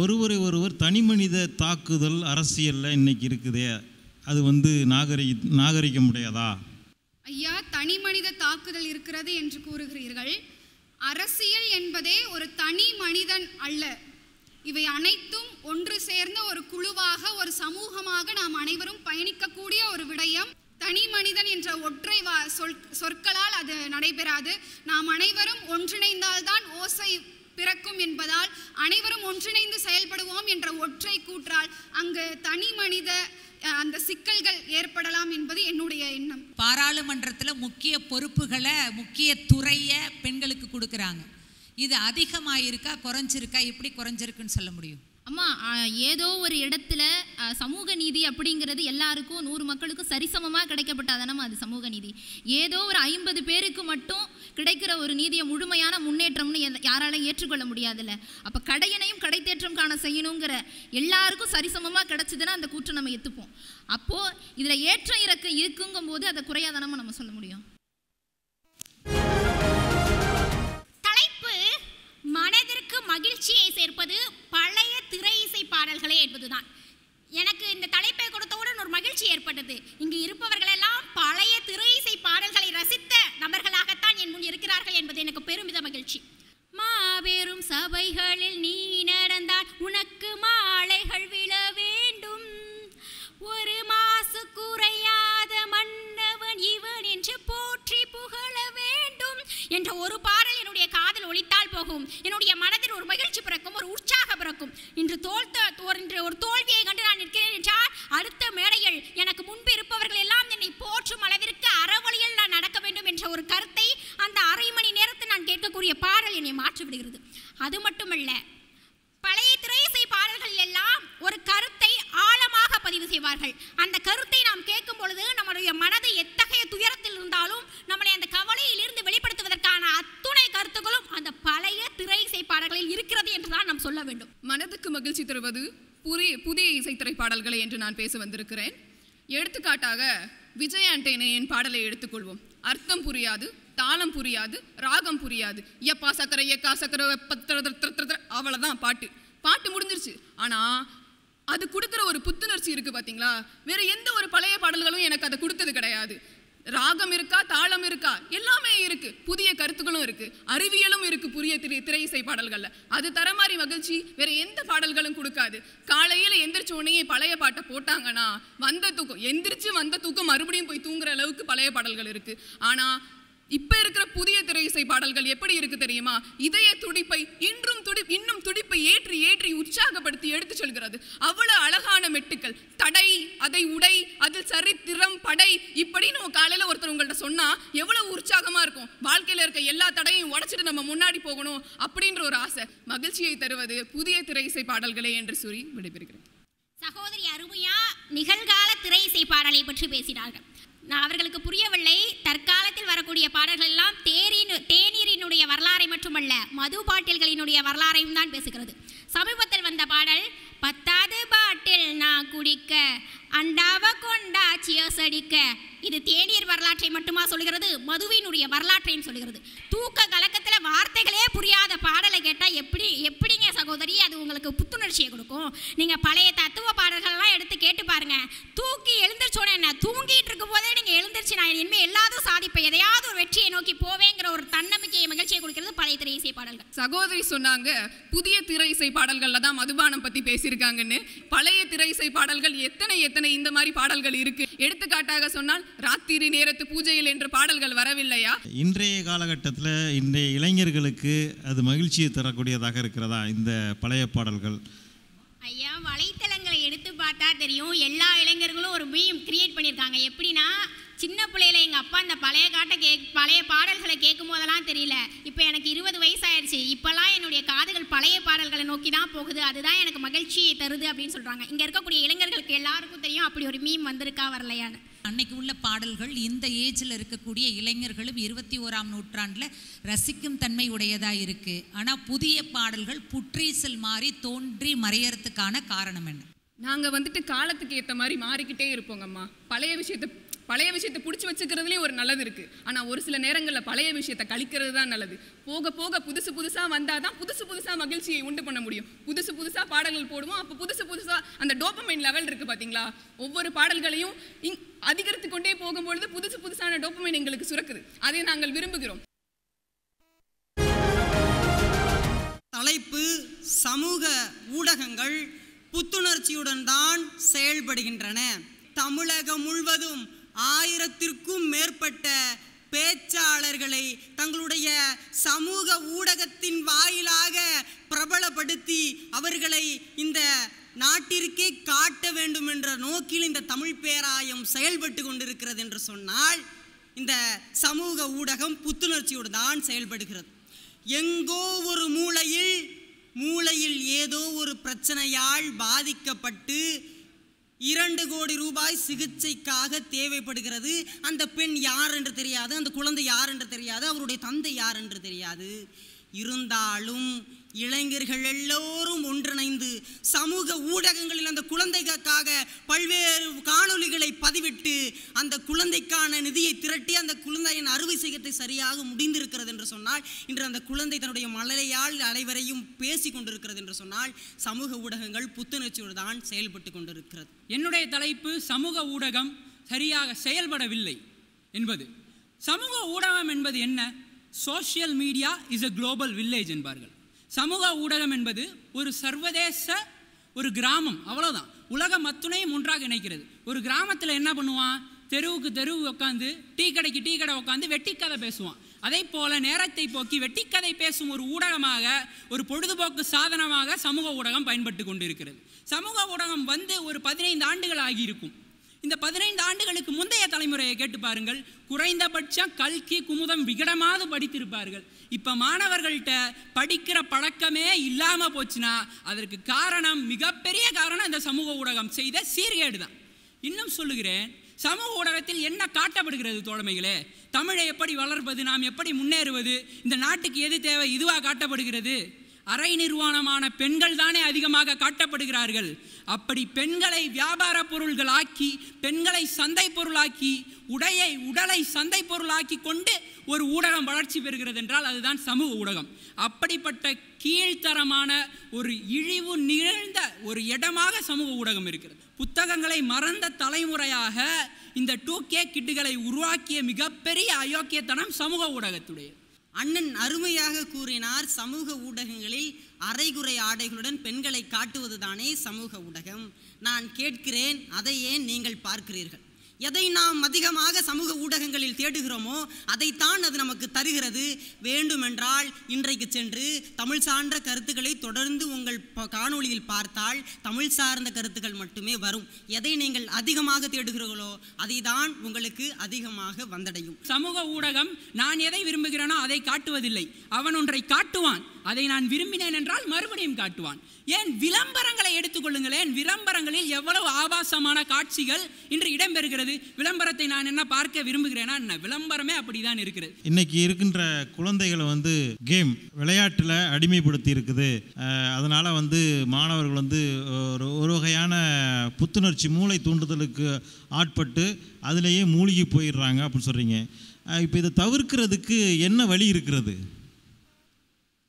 Speaker 2: ஒருவர் தனி மனித தாக்குதல் அரசியலில் இன்னைக்கு இருக்குதே, அது நாகரிகம் உடையதா?
Speaker 9: ஐயா, தனி மனித தாக்குதல் இருக்கிறது என்று கூறுகிறீர்கள். அரசியல் என்பதே ஒரு தனி மனிதன் அல்ல. இவை அனைத்தும் ஒன்று சேர்ந்த ஒரு குழுவாக, ஒரு சமூகமாக நாம் அனைவரும் பயணிக்கக்கூடிய ஒரு விடயம். தனி மனிதன் என்ற ஒற்றை சொற்களால் அது நடைபெறாது. நாம் அனைவரும் ஒன்றிணைந்தால்தான் ஓசை பிறக்கும் என்பதால் அனைவரும் ஒன்றிணைந்து செயல்படுவோம் என்ற ஒற்றை கூற்றால் அங்கு தனி மனித அந்த சிக்கல்கள் ஏற்படலாம் என்பது என்னுடைய எண்ணம்.
Speaker 5: பாராளுமன்றத்தில் முக்கிய பொறுப்புகளை, முக்கிய துறையை பெண்களுக்கு கொடுக்குறாங்க. இது அதிகமாயிருக்கா, குறைஞ்சிருக்கா? எப்படி குறைஞ்சிருக்குன்னு சொல்ல முடியும்?
Speaker 4: அம்மா, ஏதோ ஒரு இடத்துல சமூக நீதி அப்படிங்கிறது எல்லாருக்கும் 100 மக்களுக்கும் சரிசமமாக கிடைக்கப்பட்டாதானம்மா அது சமூக நீதி. ஏதோ ஒரு 50 பேருக்கு மட்டும் கிடைக்கிற ஒரு நீதியை முழுமையான முன்னேற்றம்னு யாராலும் ஏற்றுக்கொள்ள முடியாதுல்ல. அப்போ கடையனையும் கடைத்தேற்றம் காண செய்யணுங்கிற எல்லாருக்கும் சரிசமமாக கிடைச்சதுன்னா அந்த கூற்றை நம்ம ஏற்றுப்போம். அப்போது இதில் ஏற்ற இறக்கம் இருக்குங்கும் போது அதை குறையாதானமா நம்ம சொல்ல முடியும்?
Speaker 10: மனதிற்கு மகிழ்ச்சியை சேர்ப்பது பழைய திரை இசை பாடல்களே என்பதுதான். எனக்கு இந்த தலைப்பை கொடுத்தவுடன் ஒரு மகிழ்ச்சி ஏற்பட்டது. இங்கு இருப்பவர்கள் எல்லாம் பழைய திரை இசை பாடல்களை ரசித்த நபர்களாகத்தான் என் முன் இருக்கிறார்கள் என்பது எனக்கு பெருமித மகிழ்ச்சி. மாபெரும் சபைகளில் நீ நடந்தால் உனக்கு மாலைகள் விழ வேண்டும். ஒரு மாசு குறையாத மன்னவன் இவன் என்று போற்றி புகழ வேண்டும் என்ற ஒரு பாடல் என்னுடைய காதில் ஒலித்தால் போகும். என்னுடைய மனதில் ஒரு மகிழ்ச்சி பிறக்கும், ஒரு உற்சாகம் பிறக்கும். இன்று ஒரு தோல்வியை கண்டு நான் நிற்கிறேன் என்றால் அடுத்த மேடையில் எனக்கு முன்பு இருப்பவர்கள் எல்லாம் என்னை போற்றும் அளவிற்கு அறவழியில் நான் நடக்க வேண்டும் என்ற ஒரு கருத்தை அந்த அரை மணி நேரத்தில் நான் கேட்கக்கூடிய பாடல் என்னை மாற்றிவிடுகிறது. அது மட்டுமல்ல, பழைய திரையிசை பாடல்கள் எல்லாம் ஒரு கருத்தை ஆழமாக பதிவு செய்வார்கள். அந்த கருத்தை நாம் கேட்கும் பொழுது நம்முடைய மனது எத்தகைய துயரத்தில் இருந்தாலும் நம்மளை அந்த கவலையிலிருந்து வெளிப்படுத்துவதற்கான அத்துணை கருத்துக்களும் அந்த பழைய திரையிசை பாடல்களில் இருக்கிறது என்றுதான் நாம் சொல்ல வேண்டும்.
Speaker 11: மனதுக்கு மகிழ்ச்சி தருவது புதிய இசைத்திரை பாடல்களை என்று நான் பேச வந்திருக்கிறேன். எடுத்துக்காட்டாக விஜய் ஆண்டனியின் பாடலை எடுத்துக்கொள்வோம். அர்த்தம் புரியாது, தாளம் புரியாது, ராகம் புரியாது, எப்பா சக்கரை எக்கா சக்கரை அவ்வளோதான் பாட்டு முடிஞ்சிருச்சு. ஆனால் அது கொடுக்குற ஒரு புத்துணர்ச்சி இருக்குது பார்த்தீங்களா? வேறு எந்த ஒரு பழைய பாடல்களும் எனக்கு அதை கொடுத்தது கிடையாது. ராகம் இருக்கா, தாளம் இருக்கா, எல்லாமே இருக்கு. புதிய கருத்துக்களும் இருக்கு, அறிவியலும் இருக்கு புதிய திரை இசை பாடல்கள்ல. அது தர மாதிரி மகிழ்ச்சி வேற எந்த பாடல்களும் கொடுக்காது. காலையில எந்திரிச்ச உடனே பழைய பாட்டை போட்டாங்கன்னா எந்திரிச்சு வந்த தூக்கம் மறுபடியும் போய் தூங்குற அளவுக்கு பழைய பாடல்கள் இருக்கு. ஆனா இப்ப இருக்கிற புதிய திரை இசை பாடல்கள் எப்படி இருக்கு தெரியுமா? இதய துடிப்பை இன்னும் துடிப்பை ஏற்றி ஏற்றி உற்சாகப்படுத்தி எடுத்து சொல்கிறது. அவ்வளவு அழகான மெட்டுக்கள், தடை, அதை உடை, அதில் சரித்திரம், படை, இப்படின்னு காலையில ஒருத்தர் உங்கள்கிட்ட சொன்னா எவ்வளவு உற்சாகமா இருக்கும். வாழ்க்கையில இருக்க எல்லா தடையும் உடைச்சிட்டு நம்ம முன்னாடி போகணும் அப்படின்ற ஒரு ஆசை. மகிழ்ச்சியை தருவது புதிய திரை இசை பாடல்களே என்று சொல்லி விடைபெறுகிறேன்.
Speaker 10: சகோதரி அருமையா நிகழ்கால திரை இசை பாடலை பற்றி பேசினார்கள். நான் அவர்களுக்கு புரியவில்லை. தற்காலத்தில் வரக்கூடிய பாடல்கள் எல்லாம் தேநீரினுடைய வரலாறை மட்டுமல்ல, மது பாட்டில்களினுடைய வரலாறையும் தான் பேசுகிறது. சமீபத்தில் வந்த பாடல் 10வது பாட்டில் நான் குடிக்க அண்டாவ கொண்டா சியர்ஸ் அடிக்க, இது தேநீர் வரலாற்றை மட்டுமா சொல்கிறது, மதுவினுடைய வரலாற்றையும் சொல்கிறது. தூக்க கலக்கத்தில் வார்த்தைகளே புரியாத பாடலை கேட்டால் எப்படிங்க சகோதரி அது உங்களுக்கு புத்துணர்ச்சியை கொடுக்கும்? நீங்கள் பழைய தத்துவ பாடல்கள்லாம் எடுத்து கேட்டு பாருங்க. தூக்கி எழுந்திரிச்சோன்னே என்ன, தூங்கிட்டு இருக்கும் போதே நீங்கள் எழுந்திரிச்சு நான் இனிமேல் எல்லாரும் சாதிப்பேன், எதையாவது ஒரு வெற்றியை நோக்கி போவேங்கிற ஒரு தன்னம்பிக்கையை மகிழ்ச்சியை கொடுக்கிறது பழைய திரை இசை பாடல்கள்.
Speaker 11: சகோதரி சொன்னாங்க புதிய திரை இசை பாடல்கள்ல தான் மதுபானம் பத்தி பேசியிருக்காங்கன்னு. பழைய திரை இசை பாடல்கள் எத்தனை இந்த மாதிரி பாடல்கள் இருக்கு. எடுத்துக்காட்டாக சொன்னால் ராத்திரி நேரத்து பூஜையில் என்ற பாடல்கள் வரவில்லையா?
Speaker 2: இன்றைய காலகட்டத்தில் இன்றைய இளைஞர்களுக்கு அது மகிழ்ச்சியை தரக்கூடியதாக இருக்கிறதா இந்த பழைய பாடல்கள்?
Speaker 10: ஐயா, வலைத்தளங்களை எடுத்து பார்த்தா தெரியும், எல்லா இளைஞர்களும் ஒரு மீம் கிரியேட் பண்ணியிருக்காங்க. எப்படின்னா, சின்ன பிள்ளையில எங்கள் அப்பா அந்த பழைய பாடல்களை கேட்கும் போதெல்லாம் தெரியல, இப்போ எனக்கு 20 வயசாயிருச்சு, இப்போல்லாம் என்னுடைய காதுகள் பழைய பாடல்களை நோக்கி தான் போகுது, அதுதான் எனக்கு மகிழ்ச்சியை தருது அப்படின்னு சொல்கிறாங்க. இங்கே இருக்கக்கூடிய இளைஞர்களுக்கு எல்லாருக்கும் தெரியும் அப்படி ஒரு மீம் வந்திருக்கா வரலையான்னு.
Speaker 5: அன்னைக்கு உள்ள பாடல்கள் இந்த ஏஜில் இருக்கக்கூடிய இளைஞர்களும் 21ஆம் நூற்றாண்டில் ரசிக்கும் தன்மை உடையதாக இருக்குது. ஆனால் புதிய பாடல்கள் புற்றீசல் மாதிரி தோன்றி மறையறதுக்கான காரணம் என்ன?
Speaker 11: நாங்கள் வந்துட்டு காலத்துக்கு ஏற்ற மாதிரி மாறிக்கிட்டே இருப்போங்கம்மா. பழைய விஷயத்தை பிடிச்சி வச்சுக்கிறதுலேயே ஒரு நல்லது இருக்குது. ஆனால் ஒரு சில நேரங்களில் பழைய விஷயத்தை கழிக்கிறது தான் நல்லது. போக போக புதுசாக வந்தால் தான் புதுசாக மகிழ்ச்சியை உண்டு பண்ண முடியும். புதுசாக பாடல்கள் போடுவோம். அப்போ புதுசாக அந்த டோபமைன் லெவல் இருக்குது பார்த்தீங்களா, ஒவ்வொரு பாடல்களையும் அதிகரித்து கொண்டே போகும்பொழுது புதுசான டோபமைன் எங்களுக்கு சுரக்குது. அதை நாங்கள் விரும்புகிறோம்.
Speaker 12: தலைப்பு: சமூக ஊடகங்கள் புத்துணர்ச்சியுடன் தான் செயல்படுகின்றன. தமிழகம் முழுவதும் 1000க்கும் மேற்பட்ட பேச்சாளர்களை தங்களுடைய சமூக ஊடகத்தின் வாயிலாக பிரபலப்படுத்தி அவர்களை இந்த நாட்டிற்கே காட்ட வேண்டும் என்ற நோக்கில் இந்த தமிழ் பேராயம் செயல்பட்டு கொண்டிருக்கிறது என்று சொன்னால், இந்த சமூக ஊடகம் புத்துணர்ச்சியோடு தான் செயல்படுகிறது. எங்கோ ஒரு மூலையில் ஏதோ ஒரு பிரச்சனையால் பாதிக்கப்பட்டு 2 கோடி ரூபாய் சிகிச்சைக்காக தேவைப்படுகிறது. அந்த பெண் யார் என்று தெரியாது, அந்த குழந்தை யார் என்று தெரியாது, அவருடைய தந்தை யார் என்று தெரியாது. இருந்தாலும் இளைஞர்கள் எல்லோரும் ஒன்றிணைந்து சமூக ஊடகங்களில் அந்த குழந்தைக்காக பல்வேறு காணொளிகளை பதிவிட்டு அந்த குழந்தைக்கான நிதியை திரட்டி அந்த குழந்தையின் அறுவை சிகிச்சை சரியாக முடிந்திருக்கிறது என்று சொன்னால், இன்று அந்த குழந்தை தன்னுடைய மழலையால் அனைவரையும் பேசி கொண்டிருக்கிறது என்று சொன்னால், சமூக ஊடகங்கள் புத்துணர்ச்சியோடு தான் செயல்பட்டு கொண்டிருக்கிறது.
Speaker 13: என்னுடைய தலைப்பு: சமூக ஊடகம் சரியாக செயல்படவில்லை என்பது. சமூக ஊடகம் என்பது என்ன? Social media is a global village என்பார்கள். சமூக ஊடகம் என்பது ஒரு சர்வதேச ஒரு கிராமம், அவ்வளோதான். உலகம் அத்துணையும் ஒன்றாக இணைக்கிறது. ஒரு கிராமத்தில் என்ன பண்ணுவான்? தெருவுக்கு தெருவு உட்காந்து, டீ கடை உட்காந்து வெட்டிக்கதை பேசுவான். அதே போல் நேரத்தை போக்கி வெட்டிக்கதை பேசும் ஒரு ஊடகமாக, ஒரு பொழுதுபோக்கு சாதனமாக சமூக ஊடகம் பயன்பட்டு கொண்டு இருக்கிறது. சமூக ஊடகம் வந்து ஒரு 15 ஆண்டுகள் ஆகியிருக்கும். இந்த 15 ஆண்டுகளுக்கு முந்தைய தலைமுறையை கேட்டு பாருங்கள். குறைந்தபட்சம் கல்கி குமுதம் விகடமாவது படித்திருப்பார்கள். இப்போ மாணவர்கள்ட்ட படிக்கிற பழக்கமே இல்லாமல் போச்சுன்னா அதற்கு காரணம், மிகப்பெரிய காரணம் இந்த சமூக ஊடகம் செய்த சீர்கேடு தான். இன்னும் சொல்லுகிறேன், சமூக ஊடகத்தில் என்ன காட்டப்படுகிறது தோழமைகளே? தமிழை எப்படி வளர்ப்பது, நாம் எப்படி முன்னேறுவது, இந்த நாட்டுக்கு எது தேவை, இதுவாக காட்டப்படுகிறது? அரை நிர்வாணமான பெண்கள் தானே அதிகமாக காட்டப்படுகிறார்கள். அப்படி பெண்களை வியாபார பொருள்களாக்கி, பெண்களை சந்தை பொருளாக்கி, உடலை சந்தை பொருளாக்கி கொண்டு ஒரு ஊடகம் வளர்ச்சி பெறுகிறது என்றால் அதுதான் சமூக ஊடகம். அப்படிப்பட்ட கீழ்த்தரமான ஒரு இழிவு நிகழ்ந்த ஒரு இடமாக சமூக ஊடகம் இருக்கிறது. புத்தகங்களை மறந்த தலைமுறையாக இந்த 2K கிட்டுகளை உருவாக்கிய மிகப்பெரிய அயோக்கியத்தனம் சமூக ஊடகத்துடைய.
Speaker 12: அண்ணன் அருமையாக கூறினார், சமூக ஊடகங்களில் அரைகுறை ஆடைகளுடன் பெண்களை காட்டுவது தானே சமூக ஊடகம். நான் கேட்கிறேன், அதை ஏன் நீங்கள் பார்க்கிறீர்கள்? எதை நாம் அதிகமாக சமூக ஊடகங்களில் தேடுகிறோமோ அதைத்தான் அது நமக்கு தருகிறது. வேண்டுமென்றால் இன்றைக்கு சென்று தமிழ் சார்ந்த கருத்துக்களை தொடர்ந்து உங்கள் காணொளியில் பார்த்தால் தமிழ் சார்ந்த கருத்துக்கள் மட்டுமே வரும். எதை நீங்கள் அதிகமாக தேடுகிறீர்களோ அதை தான் உங்களுக்கு அதிகமாக வந்தடையும்.
Speaker 13: சமூக ஊடகம் நான் எதை விரும்புகிறேனோ அதை காட்டுவதில்லை. அவன் ஒன்றை காட்டுவான், அதை நான் விரும்பினேன் என்றால் மறுபடியும் காட்டுவான். ஏன் விளம்பரங்களை எடுத்துக்கொள்ளுங்களேன். விளம்பரங்களில் எவ்வளவு ஆபாசமான காட்சிகள் இன்று இடம்பெறுகிறது. விளம்பரத்தை நான் என்ன பார்க்க விரும்புகிறேனா என்ன? விளம்பரமே அப்படிதான் இருக்கிறது.
Speaker 2: இன்னைக்கு இருக்கின்ற குழந்தைகளை கேம் விளையாட்டில் அடிமைப்படுத்தி இருக்குது. அதனால் மாணவர்கள் ஒரு வகையான புத்துணர்ச்சி மூளை தூண்டுதலுக்கு ஆட்பட்டு அதிலேயே மூழ்கி போயிடுறாங்க அப்படின்னு சொல்கிறீங்க. இப்போ இதை தவிர்க்கிறதுக்கு என்ன வழி இருக்கிறது?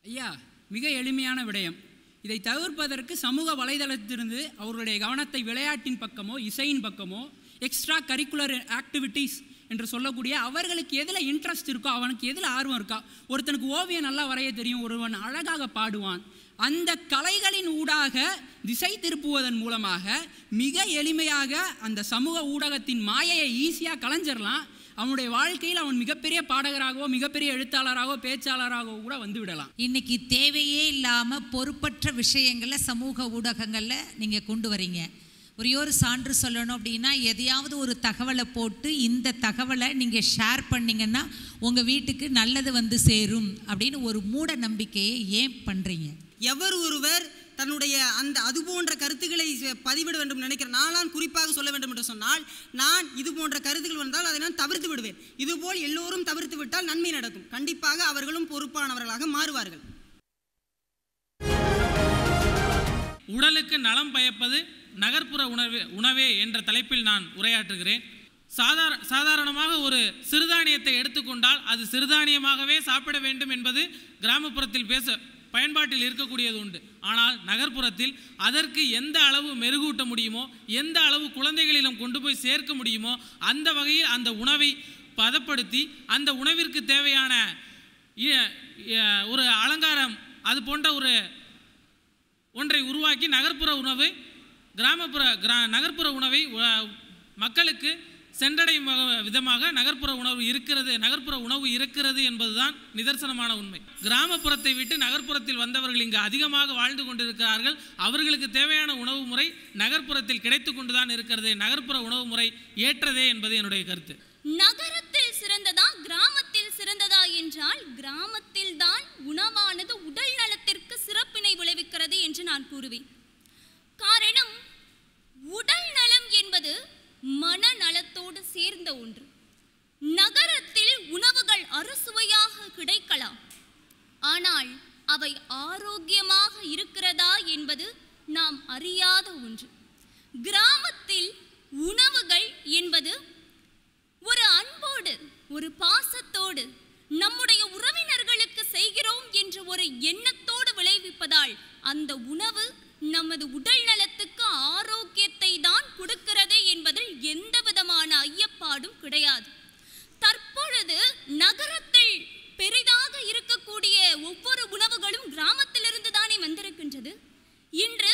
Speaker 13: ஐயா, மிக எளிமையான விடயம். இதை தவிர்ப்பதற்கு சமூக வலைதளத்திலிருந்து அவர்களுடைய கவனத்தை விளையாட்டின் பக்கமோ இசையின் பக்கமோ எக்ஸ்ட்ரா கரிக்குலர் ஆக்டிவிட்டீஸ் என்று சொல்லக்கூடிய அவர்களுக்கு எதில் இன்ட்ரெஸ்ட் இருக்கோ, அவனுக்கு எதில் ஆர்வம் இருக்கா. ஒருத்தனுக்கு ஓவியம் நல்லா வரைய தெரியும், ஒருவன் அழகாக பாடுவான். அந்த கலைகளின் ஊடாக திசை திருப்புவதன் மூலமாக மிக எளிமையாக அந்த சமூக ஊடகத்தின் மாயையை ஈஸியாக கலைஞ்சிடலாம். அவனுடைய வாழ்க்கையில் அவன் மிகப்பெரிய பாடகராகவோ மிகப்பெரிய எழுத்தாளராகவோ பேச்சாளராகவோ கூட வந்து விடலாம்.
Speaker 5: இன்னைக்கு தேவையே இல்லாமல் பொறுப்பற்ற விஷயங்களை சமூக ஊடகங்களில் நீங்கள் கொண்டு வரீங்க. ஒரு சான்று சொல்லணும் அப்படின்னா, எதையாவது ஒரு தகவலை போட்டு இந்த தகவலை நீங்கள் ஷேர் பண்ணிங்கன்னா உங்கள் வீட்டுக்கு நல்லது சேரும் அப்படின்னு ஒரு மூட நம்பிக்கையை ஏன் பண்ணுறீங்க?
Speaker 12: எவர் ஒருவர் தன்னுடைய அது போன்ற கருத்துக்களை பதிவிட வேண்டும் நினைக்கிற நான் குறிப்பாக சொல்ல வேண்டும் என்று சொன்னால், நான் இது போன்ற கருத்துக்கள் வந்தால் அதை நான் தவிர்த்து விடுவேன். இதுபோல் எல்லோரும் தவிர்த்து விட்டால் நன்மை நடக்கும். கண்டிப்பாக அவர்களும் பொறுப்பானவர்களாக மாறுவார்கள்.
Speaker 14: உடலுக்கு நலம் பயப்பது நகர்ப்புற உணவே என்ற தலைப்பில் நான் உரையாற்றுகிறேன். சாதாரணமாக ஒரு சிறுதானியத்தை எடுத்துக்கொண்டால் அது சிறுதானியமாகவே சாப்பிட வேண்டும் என்பது கிராமப்புறத்தில் பயன்பாட்டில் இருக்கக்கூடியது உண்டு. ஆனால் நகர்ப்புறத்தில் அதற்கு எந்த அளவு மெருகூட்ட முடியுமோ, எந்த அளவு குழந்தைகளிடம் கொண்டு போய் சேர்க்க முடியுமோ அந்த வகையில் அந்த உணவை பதப்படுத்தி அந்த உணவிற்கு தேவையான ஒரு அலங்காரம் அது போன்ற ஒன்றை உருவாக்கி நகர்ப்புற உணவை மக்களுக்கு சென்றடையும் விதமாக நகர்ப்புற உணவு இருக்கிறது என்பதுதான் நிதர்சனமான உண்மை. கிராமப்புறத்தை விட்டு நகர்ப்புறத்தில் வந்தவர்கள் இங்கு அதிகமாக வாழ்ந்து கொண்டிருக்கிறார்கள். அவர்களுக்கு தேவையான உணவு முறை நகர்ப்புறத்தில் கிடைத்து கொண்டுதான் இருக்கிறது. நகர்ப்புற உணவு முறை ஏற்றதே என்பது என்னுடைய கருத்து.
Speaker 4: நகரத்தில் சிறந்ததா கிராமத்தில் சிறந்ததா என்றால் கிராமத்தில் தான் உணவானது உடல் நலத்திற்கு சிறப்பினை விளைவிக்கிறது என்று நான் கூறுவேன். காரணம், உடல் நலம் என்பது மனநலத்தோடு சேர்ந்த ஒன்று. நகரத்தில் உணவுகள் அறுசுவையாக கிடைக்கலாம், ஆனால் அவை ஆரோக்கியமாக இருக்கிறதா என்பது நாம் அறியாத ஒன்று. கிராமத்தில் உணவுகள் என்பது ஒரு அன்போடு ஒரு பாசத்தோடு நம்முடைய உறவினர்களுக்கு செய்கிறோம் என்ற ஒரு எண்ணத்தோடு விளைவிப்பதால் அந்த உணவு நமது உடல் நலத்துக்கு ஆரோக்கியத்தை தான் கொடுக்கிறது என்பதில் எந்த விதமான ஐயப்பாடும் கிடையாது. தற்பொழுது நகரத்தில் பெரிதாக இருக்கக்கூடிய ஒவ்வொரு உணவுகளும் கிராமத்திலிருந்து தானே வந்திருக்கின்றது. இன்று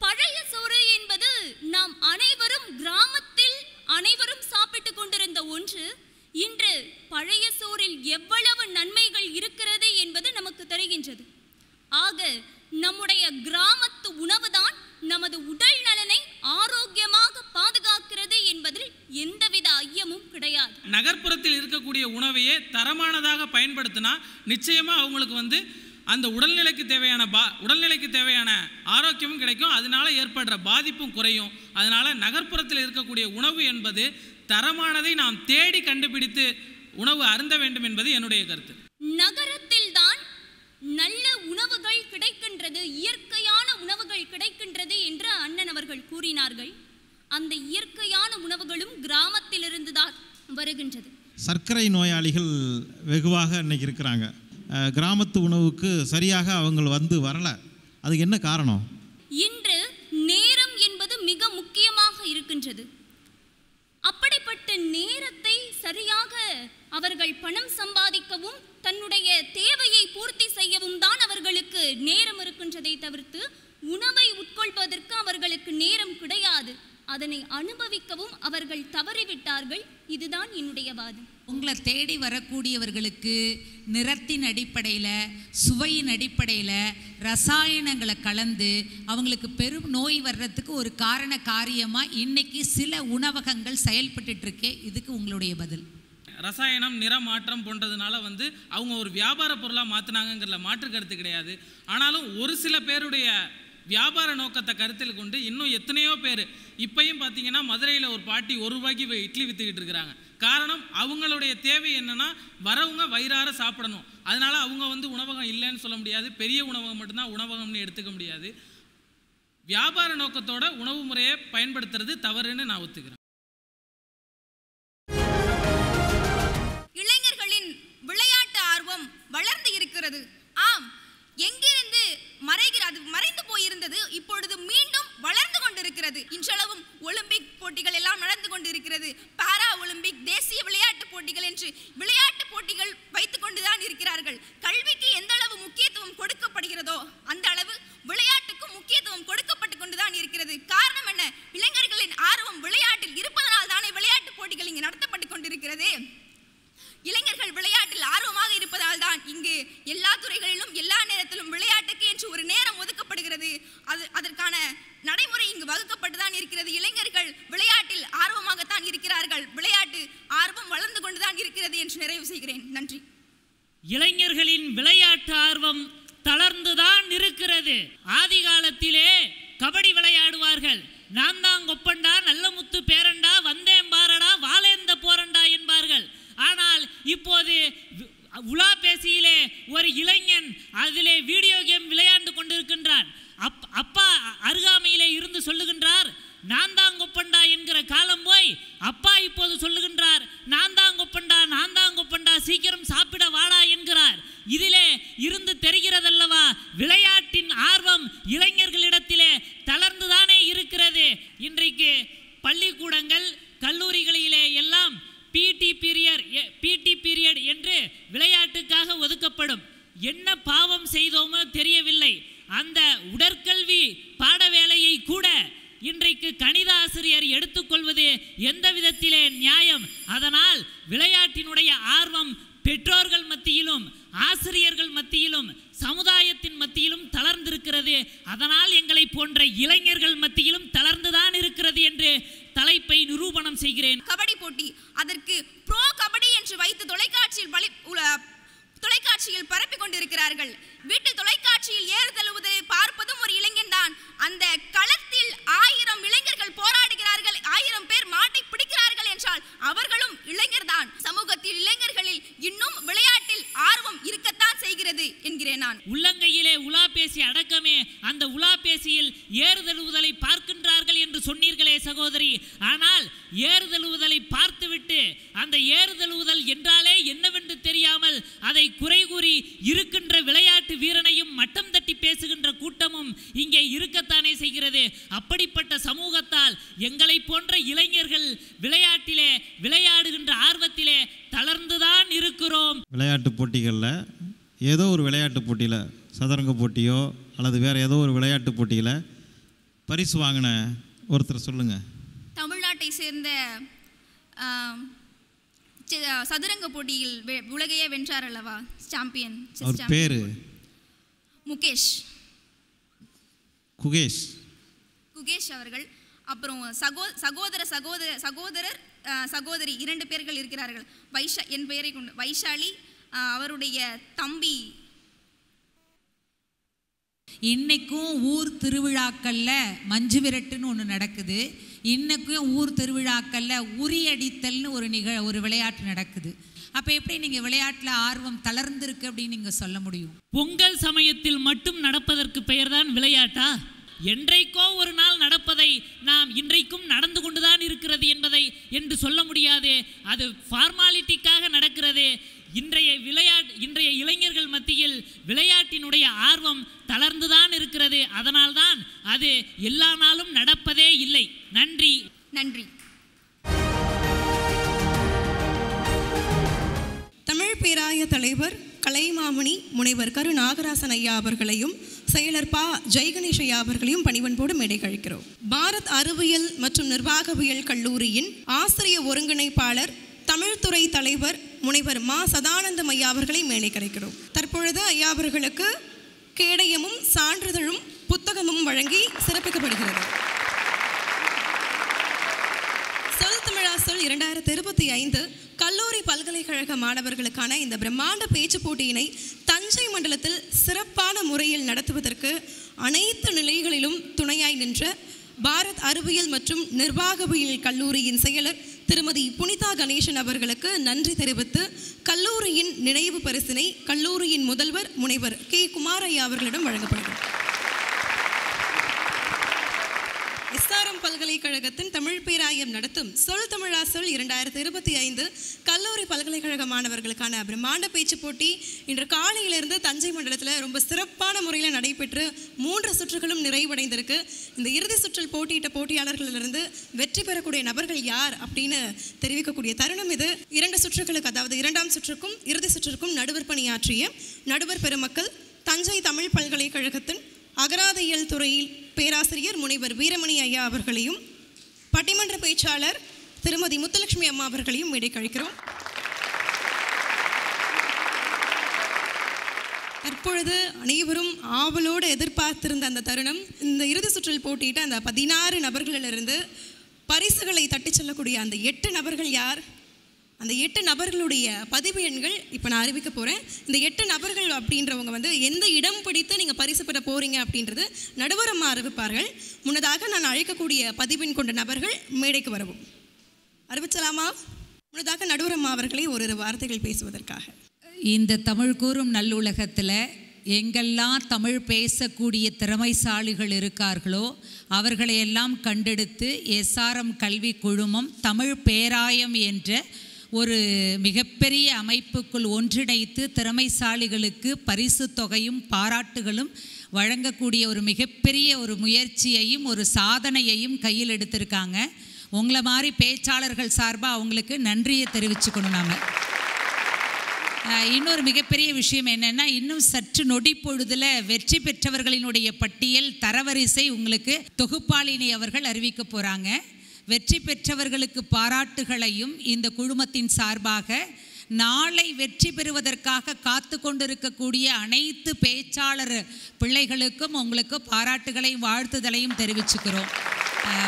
Speaker 4: பழைய சோறு என்பது நாம் அனைவரும் கிராமத்தில் அனைவரும் சாப்பிட்டுக் கொண்டிருந்த ஒன்று இன்று பழைய சோறில் எவ்வளவு நன்மைகள் இருக்கிறது என்பது நமக்கு தெரிகின்றது. ஆக நம்முடைய கிராமத்து உணவுதான் நமது உடல் நலனை ஆரோக்கியமாக பாதுகாக்கிறது என்பதில் எந்தவித ஐயமும் கிடையாது.
Speaker 14: நகர்ப்புறத்தில் இருக்கக்கூடிய உணவையே தரமானதாக பயன்படுத்தினா நிச்சயமா அவங்களுக்கு அந்த உடல்நிலைக்கு தேவையான ஆரோக்கியமும் கிடைக்கும். அதனால ஏற்படுற பாதிப்பும் குறையும். அதனால நகர்ப்புறத்தில் இருக்கக்கூடிய உணவு என்பது தரமானதை நாம் தேடி கண்டுபிடித்து உணவு அருந்த வேண்டும் என்பது என்னுடைய கருத்து.
Speaker 4: நகரத்தில் தான் நல்ல உணவுகள் கிடைக்கின்றது, இயற்கையான உணவுகள் கிடைக்கின்றது என்று அண்ணன் அவர்கள் கூறினார்கள். அந்த இயற்கையான உணவுகளும் கிராமத்திலிருந்து தான் வருகின்றது.
Speaker 2: சர்க்கரை நோயாளிகள் வெகுவாக இன்னைக்கு இருக்கிறாங்க. கிராமத்து உணவுக்கு சரியாக அவங்க வரல. அதுக்கு என்ன காரணம்?
Speaker 4: இன்று நேரம் என்பது மிக முக்கியமாக இருக்கின்றது. அப்படிப்பட்ட நேரத்தை சரியாக அவர்கள் பணம் சம்பாதிக்கவும் தன்னுடைய தேவையை பூர்த்தி செய்யவும் தான் அவர்களுக்கு நேரம் இருக்கின்றதை தவிர்த்து உணவை உட்கொள்வதற்கு அவர்களுக்கு நேரம் கிடையாது. அதனை அனுபவிக்கவும் அவர்கள் தவறிவிட்டார்கள். இதுதான் என்னுடைய வாதம்.
Speaker 5: உங்களை தேடி வரக்கூடியவர்களுக்கு நிறத்தின் அடிப்படையில், சுவையின் அடிப்படையில் ரசாயனங்களை கலந்து அவங்களுக்கு பெரும் நோய் வர்றதுக்கு ஒரு காரியமாக இன்னைக்கு சில உணவகங்கள் செயல்பட்டு இருக்கே. இதுக்கு உங்களுடைய பதில்?
Speaker 14: ரசாயனம், நிற மாற்றம் போன்றதுனால அவங்க ஒரு வியாபார பொருளாக மாற்றினாங்கிறதுல மாற்று கருத்து கிடையாது. ஆனாலும் ஒரு சில பேருடைய வியாபார நோக்கத்தை கருத்தில் கொண்டு இன்னும் எத்தனையோ பேர் இப்பயும் பார்த்தீங்கன்னா மதுரையில் ஒரு பாட்டி ₹1 இட்லி விற்றுக்கிட்டு இருக்கிறாங்க. காரணம், அவங்களுடைய தேவை என்னன்னா வரவங்க வயிறார சாப்பிடணும். அதனால அவங்க உணவகம் இல்லைன்னு சொல்ல முடியாது, பெரிய உணவகம் மட்டும்தான் உணவகம்னு எடுத்துக்க முடியாது. வியாபார நோக்கத்தோட உணவு முறையை பயன்படுத்துறது தவறுன்னு நான் ஒத்துக்கிறேன்.
Speaker 4: இளைஞர்களின் விளையாட்டு ஆர்வம் வளர்ந்து இருக்கிறது. ஆம், எங்கிருந்து மறைந்து போயிருந்தது இப்பொழுது மீண்டும் வளர்ந்து கொண்டிருக்கிறது. இன்றளவும் ஒலிம்பிக் போட்டிகள் எல்லாம் நடந்து கொண்டிருக்கிறது. பாரா ஒலிம்பிக், தேசிய விளையாட்டு போட்டிகள் என்று விளையாட்டு போட்டிகள் வைத்துக் கொண்டுதான் இருக்கிறார்கள். கல்விக்கு எந்த அளவு முக்கியத்துவம் கொடுக்கப்படுகிறதோ அந்த அளவு விளையாட்டுக்கும் முக்கியத்துவம் கொடுக்கப்பட்டு கொண்டுதான் இருக்கிறது. காரணம் என்ன? இளைஞர்களின் ஆர்வம் விளையாட்டில் இருப்பதனால் தானே விளையாட்டு போட்டிகள் இங்கு நடத்தப்பட்டு கொண்டிருக்கிறது. இளைஞர்கள் விளையாட்டில் ஆர்வமாக இருப்பதால் தான் இங்கு எல்லா துறைகளிலும் எல்லா நேரத்திலும் விளையாட்டுக்கு என்று ஒரு நேரம் ஒதுக்கப்படுகிறது. அதற்கான நடைமுறை இங்கு வகுக்கப்பட்டுதான் இருக்கிறது. இளைஞர்கள் விளையாட்டில் ஆர்வமாகத்தான் இருக்கிறார்கள். விளையாட்டு ஆர்வம் வளர்ந்து கொண்டுதான் இருக்கிறது என்று நிறைவு செய்கிறேன். நன்றி.
Speaker 15: இளைஞர்களின் விளையாட்டு ஆர்வம் தளர்ந்துதான் இருக்கிறது. ஆதி காலத்திலே கபடி விளையாடுவார்கள். நான் தான் கொப்பண்டா, நல்ல முத்து பேரண்டா, வந்தேன் பாரடா, வாழேந்த போரண்டா என்பார்கள். ஆனால் இப்போது உலா பேசியிலே ஒரு இளைஞன் அதிலே வீடியோ கேம் விளையாண்டு கொண்டிருக்கின்றான். அப்பா அருகாமையிலே இருந்து சொல்லுகின்றார், நான் தான் கொப்பண்டா என்கிற காலம் போய் அப்பா இப்போது சொல்லுகின்றார், நான் தான் கொப்பண்டா, சீக்கிரம் சாப்பிட வாடா என்கிறார். இதிலே இருந்து தெரிகிறதல்லவா விளையாட்டின் ஆர்வம் இளைஞர்களிடத்திலே தளர்ந்துதானே இருக்கிறது. இன்றைக்கு பள்ளிக்கூடங்கள், கல்லூரிகளிலே எல்லாம் பிடி பீரியட் என்று விளையாட்டுக்காக ஒதுக்கப்படும். என்ன பாவம் செய்தோமோ தெரியவில்லை. அந்த உடற்கல்வி பாட வேலையை கூட இன்றைக்கு கணித ஆசிரியர் எடுத்துக்கொள்வது எந்த விதத்திலே நியாயம்? அதனால் விளையாட்டினுடைய ஆர்வம் பெற்றோர்கள் மத்தியிலும், ஆசிரியர்கள் மத்தியிலும், சமுதாயத்தின் மத்தியிலும் தளர்ந்திருக்கிறது. அதனால் எங்களை போன்ற இளைஞர்கள் மத்தியிலும் தளர்ந்துதான் இருக்கிறது என்று தலைப்பை நிரூபணம் செய்கிறேன்.
Speaker 4: கபடி போட்டி, அதற்கு ப்ரோ கபடி என்று வைத்து தொலைக்காட்சியில் பரப்பிக் கொண்டிருக்கிறார்கள். வீட்டில் தொலைக்காட்சியில் ஏறுதழுவதை பார்ப்பதும் ஒரு இளைஞன் தான். அந்த களத்தில் 1000 இளைஞர்கள் போராடுகிறார்கள், 1000 பேர் மாட்டை பிடிக்கிறார்கள் என்றால் அவர்களும் இளைஞர் தான். சமூகத்தில் இளைஞர்களில் இன்னும் விளையாட்டில் ஆர்வம் இருக்கத்தான் செய்கிறது என்கிறேன் நான்.
Speaker 15: உள்ளங்கையிலே உலா பேசி அடக்கமே அந்த உலா பேசியில் ஏறுதழுவுதலை பார்க்கின்றார்கள் என்று சொன்னீர்களே சகோதரி. ஆனால் ஏறுதழுவுதலை பார்த்துவிட்டு அந்த ஏறுதழுவுதல் என்றாலே என்னவென்று தெரியாமல் அதை குறை கூறி இருக்கின்ற விளையாட்டு வீரனையும் மட்டம் தட்டி பேசுகின்ற கூட்டமும் இங்கே இருக்கத்தானே செய்கிறது. அப்படிப்பட்ட சமூகத்தால் எங்களை போன்ற இளைஞர்கள் விளையாட்டிலே விளையாடுகின்ற ஆர்வத்திலே தளர்ந்துதான் இருக்கிறோம்.
Speaker 2: விளையாட்டு போட்டிகளில் ஏதோ ஒரு விளையாட்டு போட்டியில், சதுரங்க போட்டியோ அல்லது வேறு ஏதோ ஒரு விளையாட்டு போட்டியில் பரிசு வாங்கின ஒருத்தர் சொல்லுங்கள்.
Speaker 4: தமிழ்நாட்டை சேர்ந்த சதுரங்க போட்டியில் உலகையே வென்றார் அல்லவா, சாம்பியன்.
Speaker 2: அவர் பேரு
Speaker 4: குகேஷ் அவர்கள். அப்புறம் சகோதரர் சகோதரி 2 பேர்கள் இருக்கிறார்கள். என் பெயரை கொண்டு வைஷாலி, அவருடைய தம்பி.
Speaker 5: இன்னைக்கும் ஊர் திருவிழாக்களில் மஞ்சு விரட்டுன்னு ஒன்று நடக்குது. இன்னைக்கும் ஊர் திருவிழாக்களில் உரியடித்தல்னு ஒரு விளையாட்டு நடக்குது. அப்போ எப்படி நீங்கள் விளையாட்டில் ஆர்வம் தளர்ந்திருக்கு அப்படின்னு நீங்கள் சொல்ல முடியும்?
Speaker 15: பொங்கல் சமயத்தில் மட்டும் நடப்பதற்கு பெயர்தான் விளையாட்டா? என்றைக்கோ ஒரு நாள் நடப்பதை நாம் இன்றைக்கும் நடந்து கொண்டுதான் இருக்கிறது என்பதை என்று சொல்ல முடியாது. அது ஃபார்மாலிட்டிக்காக நடக்கிறது. இன்றைய இளைஞர்கள் மத்தியில் விளையாட்டினுடைய ஆர்வம் தளர்ந்துதான் இருக்கிறது. அதனால்தான் அது எல்லா நாளும் நடப்பதே இல்லை. நன்றி.
Speaker 4: நன்றி.
Speaker 1: தமிழ் பேராய தலைவர் கலைமாமணி முனைவர் கரு நாகராசன் ஐயா அவர்களையும் செயலர் பா ஜெயகணேஷ் ஐயா அவர்களையும் பணிவன்போடு மேடை கழிக்கிறோம். பாரத் அறிவியல் மற்றும் நிர்வாகவியல் கல்லூரியின் ஆசிரிய ஒருங்கிணைப்பாளர் தமிழ்துறை தலைவர் முனைவர் மா சதானந்தம் ஐயா அவர்களை மேடை கழிக்கிறோம். தற்பொழுது ஐயா அவர்களுக்கு கேடயமும் சான்றிதழும் புத்தகமும் வழங்கி சிறப்பிக்கப்படுகிறது. சொல் தமிழா சொல் 2025 கல்லூரி பல்கலைக்கழக மாணவர்களுக்கான இந்த பிரம்மாண்ட பேச்சு போட்டியினை தஞ்சை மண்டலத்தில் சிறப்பான முறையில் நடத்துவதற்கு அனைத்து நிலைகளிலும் துணையாய் நின்ற பாரத் அறிவியல் மற்றும் நிர்வாகவியல் கல்லூரியின் செயலர் திருமதி புனிதா கணேசன் அவர்களுக்கு நன்றி தெரிவித்து கல்லூரியின் நினைவு பரிசினை கல்லூரியின் முதல்வர் முனைவர் கே குமாரையா அவர்களிடம் வழங்கப்படுகிறது. எஸ்ஆர்எம் பல்கலைக்கழகத்தின் தமிழ் பேராயம் நடத்தும் சொல் தமிழா சொல் 2025 கல்லூரி பல்கலைக்கழக மாணவர்களுக்கான பிரம்மாண்ட பேச்சு போட்டி இன்று காலையிலிருந்து தஞ்சை மண்டலத்தில் ரொம்ப சிறப்பான முறையில் நடைபெற்று 3 சுற்றுகளும் நிறைவடைந்திருக்கு. இந்த இறுதி சுற்றில் போட்டியிட்ட போட்டியாளர்களிலிருந்து வெற்றி பெறக்கூடிய நபர்கள் யார் அப்படின்னு தெரிவிக்கக்கூடிய தருணம் இது. 2 சுற்றுகளுக்கு, அதாவது 2ஆம் சுற்றுக்கும் இறுதி சுற்றுக்கும் நடுவர் பணியாற்றிய நடுவர் பெருமக்கள் தஞ்சை தமிழ் பல்கலைக்கழகத்தின் அகராதியியல் துறையில் பேராசிரியர் முனைவர் வீரமணி ஐயா அவர்களையும் பட்டிமன்ற பேச்சாளர் திருமதி முத்துலட்சுமி அம்மா அவர்களையும் மேடை கழிக்கிறோம். தற்பொழுது அனைவரும் ஆவலோடு எதிர்பார்த்திருந்த அந்த தருணம், இந்த இறுதி சுற்றில் போட்டியிட்ட அந்த 16 நபர்களிலிருந்து பரிசுகளை தட்டிச் செல்லக்கூடிய அந்த 8 நபர்கள் யார்? அந்த 8 நபர்களுடைய பதிவு எண்கள் இப்போ நான் அறிவிக்க போகிறேன். இந்த 8 நபர்கள் அப்படின்றவங்க எந்த இடம் பிடித்து நீங்கள் பரிசு பெற போகிறீங்க அப்படின்றது நடுவரமாக அறிவிப்பார்கள். முன்னதாக நான் அழைக்கக்கூடிய பதிவெண் கொண்ட நபர்கள் மேடைக்கு வரவும். அறிவிச்சலாமா? முன்னதாக நடுவரம்மா அவர்களை ஒரு வார்த்தைகள் பேசுவதற்காக.
Speaker 5: இந்த தமிழ் கூறும் நல்லுலகத்தில் எங்கெல்லாம் தமிழ் பேசக்கூடிய திறமைசாலிகள் இருக்கார்களோ அவர்களையெல்லாம் கண்டெடுத்து எஸ்ஆர்எம் கல்வி குழுமம் தமிழ் பேராயம் என்ற ஒரு மிகப்பெரிய அமைப்புக்குள் ஒன்றிணைத்து திறமைசாலிகளுக்கு பரிசு தொகையும் பாராட்டுகளும் வழங்கக்கூடிய ஒரு மிகப்பெரிய ஒரு முயற்சியையும் ஒரு சாதனையையும் கையில் எடுத்திருக்காங்க. உங்களை மாதிரி பேச்சாளர்கள் சார்பாக அவங்களுக்கு நன்றியை தெரிவிச்சுக்கணும். நாம் இன்னொரு மிகப்பெரிய விஷயம் என்னென்னா, இன்னும் சற்று நொடி பொழுதில் வெற்றி பெற்றவர்களினுடைய பட்டியல் தரவரிசை உங்களுக்கு தொகுப்பாளினி அவர்கள் அறிவிக்க போகிறாங்க. வெற்றி பெற்றவர்களுக்கு பாராட்டுகளையும் இந்த குழுமத்தின் சார்பாக நாளை வெற்றி பெறுவதற்காக காத்து கொண்டிருக்கக்கூடிய அனைத்து பேச்சாளர் பிள்ளைகளுக்கும் உங்களுக்கு பாராட்டுகளையும் வாழ்த்துதலையும் தெரிவிச்சுக்கிறோம்.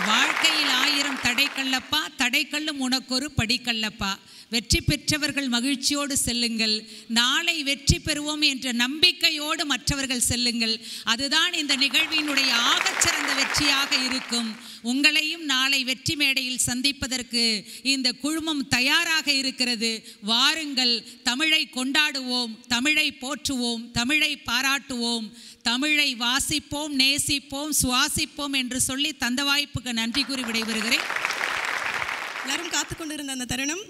Speaker 5: வாழ்க்கையில் 1000 தடைக்கல்லப்பா, தடைக்கல்லும் உனக்கொரு படிக்கல்லப்பா. வெற்றி பெற்றவர்கள் மகிழ்ச்சியோடு செல்லுங்கள். நாளை வெற்றி பெறுவோம் என்ற நம்பிக்கையோடு மற்றவர்கள் செல்லுங்கள். அதுதான் இந்த நிகழ்வினுடைய ஆகச்சிறந்த வெற்றியாக இருக்கும். உங்களையும் நாளை வெற்றி மேடையில் சந்திப்பதற்கு இந்த குழுமம் தயாராக இருக்கிறது. வாருங்கள், தமிழை கொண்டாடுவோம், தமிழை போற்றுவோம், தமிழை பாராட்டுவோம், தமிழை வாசிப்போம், நேசிப்போம், சுவாசிப்போம் என்று சொல்லி தந்த வாய்ப்புக்கு நன்றி கூறி விடைபெறுகிறேன்.
Speaker 1: எல்லாரும் காத்துக்கொண்டிருந்த அந்த தருணம்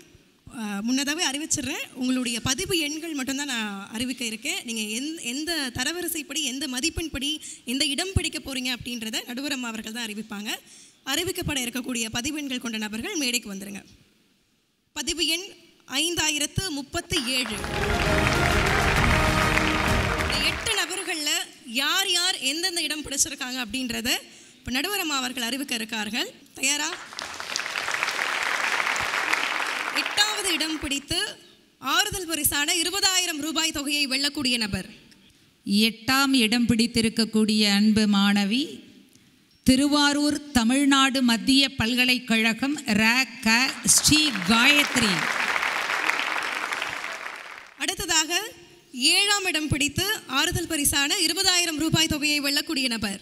Speaker 1: முன்னதாகவே அறிவிச்சிடுறேன். உங்களுடைய பதிவு எண்கள் மட்டும்தான் நான் அறிவிக்க இருக்கேன். நீங்கள் எந்த தரவரிசைப்படி, எந்த மதிப்பெண் படி, எந்த இடம் பிடிக்க போகிறீங்க அப்படின்றத நடுவரம்மா அவர்கள் தான் அறிவிப்பாங்க. அறிவிக்கப்பட இருக்கக்கூடிய பதிவெண்கள் கொண்ட நபர்கள் மேடைக்கு வந்துடுங்க. பதிவு எண் 5037. இந்த 8 நபர்களில் யார் யார் எந்தெந்த இடம் பிடிச்சிருக்காங்க அப்படின்றத இப்போ நடுவரம்மா அவர்கள் அறிவிக்க இருக்கார்கள். தயாரா? 8வது இடம் பிடித்து ஆறுதல் பரிசான 20,000 ரூபாய் தொகையை வெல்லக்கூடிய நபர்.
Speaker 5: 8ஆம் இடம் பிடித்திருக்கக்கூடிய அன்பு மாணவி திருவாரூர் தமிழ்நாடு மத்திய பல்கலைக்கழகம் ர.க. ஸ்ரீ காயத்ரி.
Speaker 1: அடுத்ததாக 7ஆம் இடம் பிடித்து ஆறுதல் பரிசான 20,000 ரூபாய் தொகையை வெல்லக்கூடிய நபர்.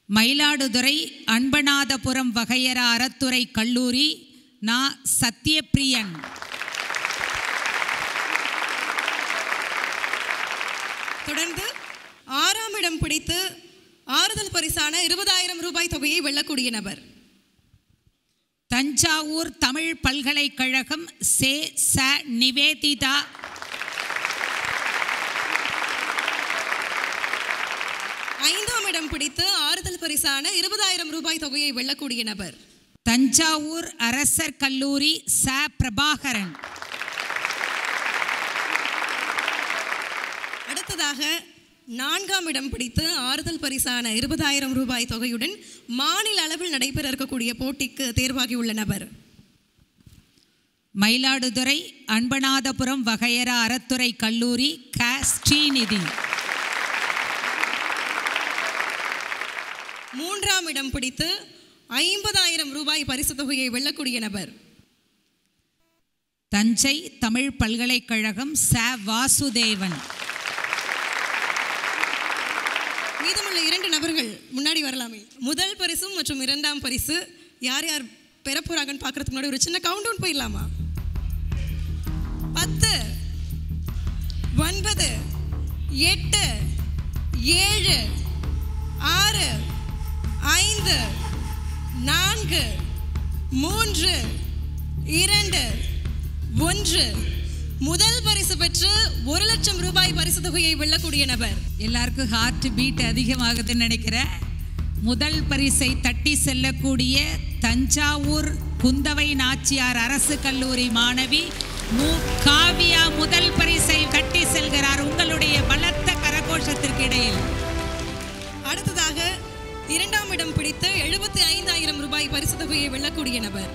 Speaker 5: மயிலாடுதுறை அன்பநாதபுரம் வகையற அறத்துறை கல்லூரி நா. சத்யபிரியன்.
Speaker 1: தொடர்ந்து 6ஆம் இடம் பிடித்து ஆறுதல் பரிசான 20,000 ரூபாய் தொகையை வெல்லக்கூடிய நபர்.
Speaker 5: தஞ்சாவூர் தமிழ் பல்கலைக்கழகம் சே. ச. நிவேதிதா.
Speaker 1: 5ஆம் இடம் பிடித்து ஆறுதல் பரிசான 20,000 ரூபாய் தொகையை வெல்லக்கூடிய நபர்.
Speaker 5: தஞ்சாவூர் அரசர் கல்லூரி ச. பிரபாகரன்.
Speaker 1: அடுத்ததாக 4ஆம் இடம் பிடித்து ஆறுதல் பரிசான 20,000 ரூபாய் தொகையுடன் மாநில அளவில் நடைபெற இருக்கக்கூடிய போட்டிக்கு தேர்வாகியுள்ள நபர்
Speaker 5: மயிலாடுதுறை அன்பநாதபுரம் வகையரா அறத்துறை கல்லூரி ஸ்ரீநிதி.
Speaker 1: 3ஆம் இடம் பிடித்து 50,000 ரூபாய் பரிசு தொகையை வெல்லக்கூடிய நபர்
Speaker 5: தஞ்சை தமிழ் பல்கலைக்கழகம் வாசுதேவன்.
Speaker 1: மீதமுள்ள 2 நபர்கள் முன்னாடி வரலாமே. முதல் பரிசும் மற்றும் 2ஆம் பரிசு யார் யார் பெற போறாங்கன்னு பார்க்கறதுக்கு முன்னாடி ஒரு சின்ன கவுண்ட் டவுன் போயிடலாமா? 10 9 8 7 6 5 4 3 2 1. முதல் பரிசு பெற்று 1,00,000 ரூபாய் பரிசு தொகையை வெல்லக்கூடிய நபர்.
Speaker 5: எல்லாருக்கும் ஹார்ட் பீட் அதிகமாகுதுன்னு நினைக்கிறேன். முதல் பரிசை தட்டி செல்லக்கூடிய தஞ்சாவூர் குந்தவை நாச்சியார் அரசு கல்லூரி மாணவி காவியா முதல் பரிசை தட்டி செல்கிறார் உங்களுடைய பலத்த கரகோஷத்திற்கு இடையில்.
Speaker 1: அடுத்ததாக 2ஆம் இடம் பிடித்து 75,000 ரூபாய் பரிசு தொகையை வெல்லக்கூடிய நபர்.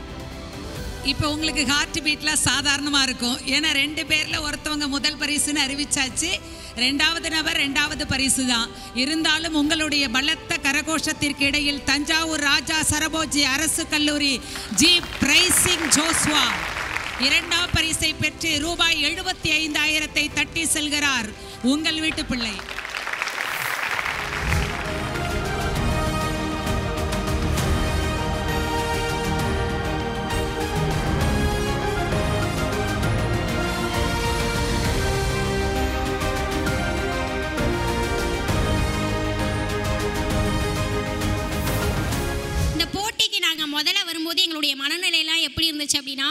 Speaker 5: இப்போ உங்களுக்கு ஹார்ட் பீட்லாம் சாதாரணமாக இருக்கும். ஏன்னா 2 பேரில் ஒருத்தவங்க முதல் பரிசுன்னு அறிவிச்சாச்சு. 2வது நபர் 2வது பரிசு தான். இருந்தாலும் உங்களுடைய பலத்த கரகோஷத்திற்கு இடையில் தஞ்சாவூர் ராஜா சரபோஜி அரசு கல்லூரி பிரைசிங் ஜோஸ்வா 2ஆம் பரிசை பெற்று ரூபாய் 75,000 தட்டி செல்கிறார் உங்கள் வீட்டு பிள்ளை.
Speaker 10: முதல்ல வரும்போது எங்களுடைய மனநிலையெல்லாம் எப்படி இருந்துச்சு அப்படின்னா,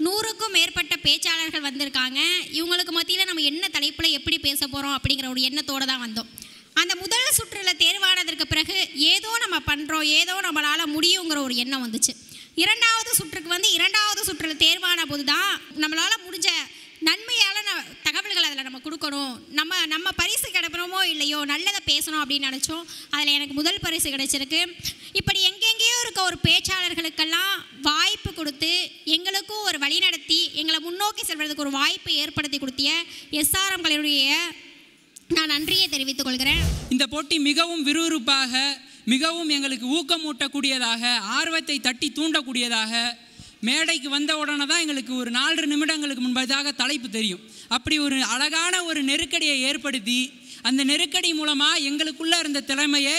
Speaker 10: 100க்கும் மேற்பட்ட பேச்சாளர்கள் வந்திருக்காங்க. இவங்களுக்கு மத்தியில் நம்ம என்ன தலைப்பில் எப்படி பேச போகிறோம் அப்படிங்கிற ஒரு எண்ணத்தோடு தான் வந்தோம். அந்த முதல் சுற்றில் தேர்வானதற்கு பிறகு ஏதோ நம்ம பண்ணுறோம், ஏதோ நம்மளால் முடியுங்கிற ஒரு எண்ணம் வந்துச்சு. 2வது சுற்றுக்கு வந்து 2வது சுற்றில் தேர்வான போது தான் நம்மளால் முடிஞ்ச நன்மையான தகவல்கள் அதில் நம்ம கொடுக்கணும், நம்ம பரிசு கிடைக்கிறோமோ இல்லையோ நல்லதை பேசணும் அப்படின்னு நினச்சோம். அதில் எனக்கு முதல் பரிசு கிடைச்சிருக்கு. இப்படி எங்கெங்கேயோ இருக்க ஒரு பேச்சாளர்களுக்கெல்லாம் வாய்ப்பு கொடுத்து எங்களுக்கும் ஒரு வழி நடத்தி எங்களை முன்னோக்கி செல்வதற்கு ஒரு வாய்ப்பை ஏற்படுத்தி கொடுத்திய SRM கல்லூரியை நான் நன்றியை தெரிவித்துக் கொள்கிறேன்.
Speaker 13: இந்த போட்டி மிகவும் விறுவிறுப்பாக, மிகவும் எங்களுக்கு ஊக்கமூட்டக்கூடியதாக, ஆர்வத்தை தட்டி தூண்டக்கூடியதாக, மேடைக்கு வந்த உடனே தான் எங்களுக்கு ஒரு 4 நிமிடங்களுக்கு முன்பதாக தலைப்பு தெரியும். அப்படி ஒரு அழகான ஒரு நெருக்கடியை ஏற்படுத்தி அந்த நெருக்கடி மூலமாக எங்களுக்குள்ளே இருந்த திறமையை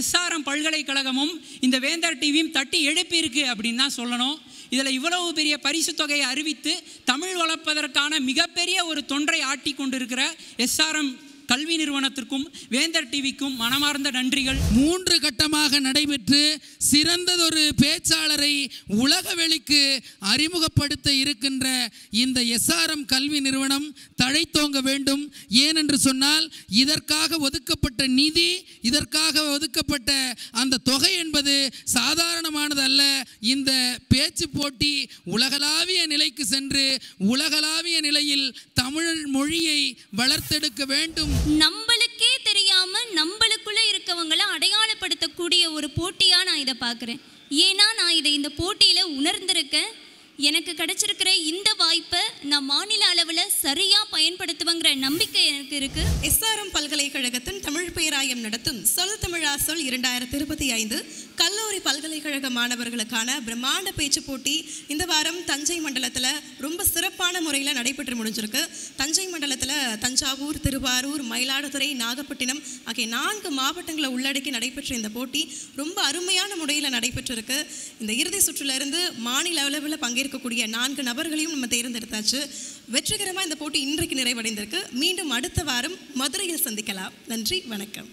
Speaker 13: SRM பல்கலைக்கழகமும் இந்த வேந்தர் டிவியும் தட்டி எழுப்பியிருக்கு அப்படின்னு தான் சொல்லணும். இதில் இவ்வளவு பெரிய பரிசு தொகையை அறிவித்து தமிழ் வளர்ப்பதற்கான மிகப்பெரிய ஒரு தொன்றை ஆட்டி கொண்டிருக்கிற SRM கல்வி நிறுவனத்திற்கும் வேந்தர் டிவிக்கும் மனமார்ந்த நன்றிகள்.
Speaker 7: 3 கட்டமாக நடைபெற்று சிறந்ததொரு பேச்சாளரை உலக வெளிக்கு அறிமுகப்படுத்த இருக்கின்ற இந்த SRM கல்வி நிறுவனம் தழைத்தோங்க வேண்டும். ஏனென்று சொன்னால் இதற்காக ஒதுக்கப்பட்ட நிதி, இதற்காக ஒதுக்கப்பட்ட அந்த தொகை என்பது சாதாரணமானது அல்ல. இந்த பேச்சு போட்டி உலகளாவிய நிலைக்கு சென்று உலகளாவிய நிலையில் தமிழ் மொழியை வளர்த்தெடுக்க வேண்டும்.
Speaker 16: நம்மளுக்கே தெரியாம நம்மளுக்குள்ள இருக்கவங்களை அடையாளப்படுத்தக்கூடிய ஒரு போட்டியா நான் இதை பார்க்குறேன். ஏன்னா நான் இதை இந்த போட்டியில உணர்ந்திருக்கேன். எனக்கு கிடைச்சிருக்கிற இந்த வாய்ப்பை நான் மாநில அளவில் சரியாக பயன்படுத்துவேங்கிற நம்பிக்கை எனக்கு இருக்கு.
Speaker 1: SRM பல்கலைக்கழகத்தின் தமிழ் பேராயம் நடத்தும் சொல் தமிழா சொல் 2025 கல்லூரி பல்கலைக்கழக மாணவர்களுக்கான பிரம்மாண்ட பேச்சு போட்டி இந்த வாரம் தஞ்சை மண்டலத்தில் ரொம்ப சிறப்பான முறையில் நடைபெற்று முடிஞ்சிருக்கு. தஞ்சை மண்டலத்தில் தஞ்சாவூர், திருவாரூர், மயிலாடுதுறை, நாகப்பட்டினம் ஆகிய 4 மாவட்டங்களை உள்ளடக்கி நடைபெற்ற இந்த போட்டி ரொம்ப அருமையான முறையில் நடைபெற்றிருக்கு. இந்த இறுதி சுற்றிலிருந்து மாநில அளவில் பங்கேற்கக்கூடிய 4 நபர்களையும் நம்ம தேர்ந்தெடுத்தாச்சு. வெற்றிகரமாக இந்த போட்டி இன்றைக்கு நிறைவடைந்திருக்கு. மீண்டும் அடுத்த வாரம் மதுரையில் சந்திக்கலாம். நன்றி, வணக்கம்.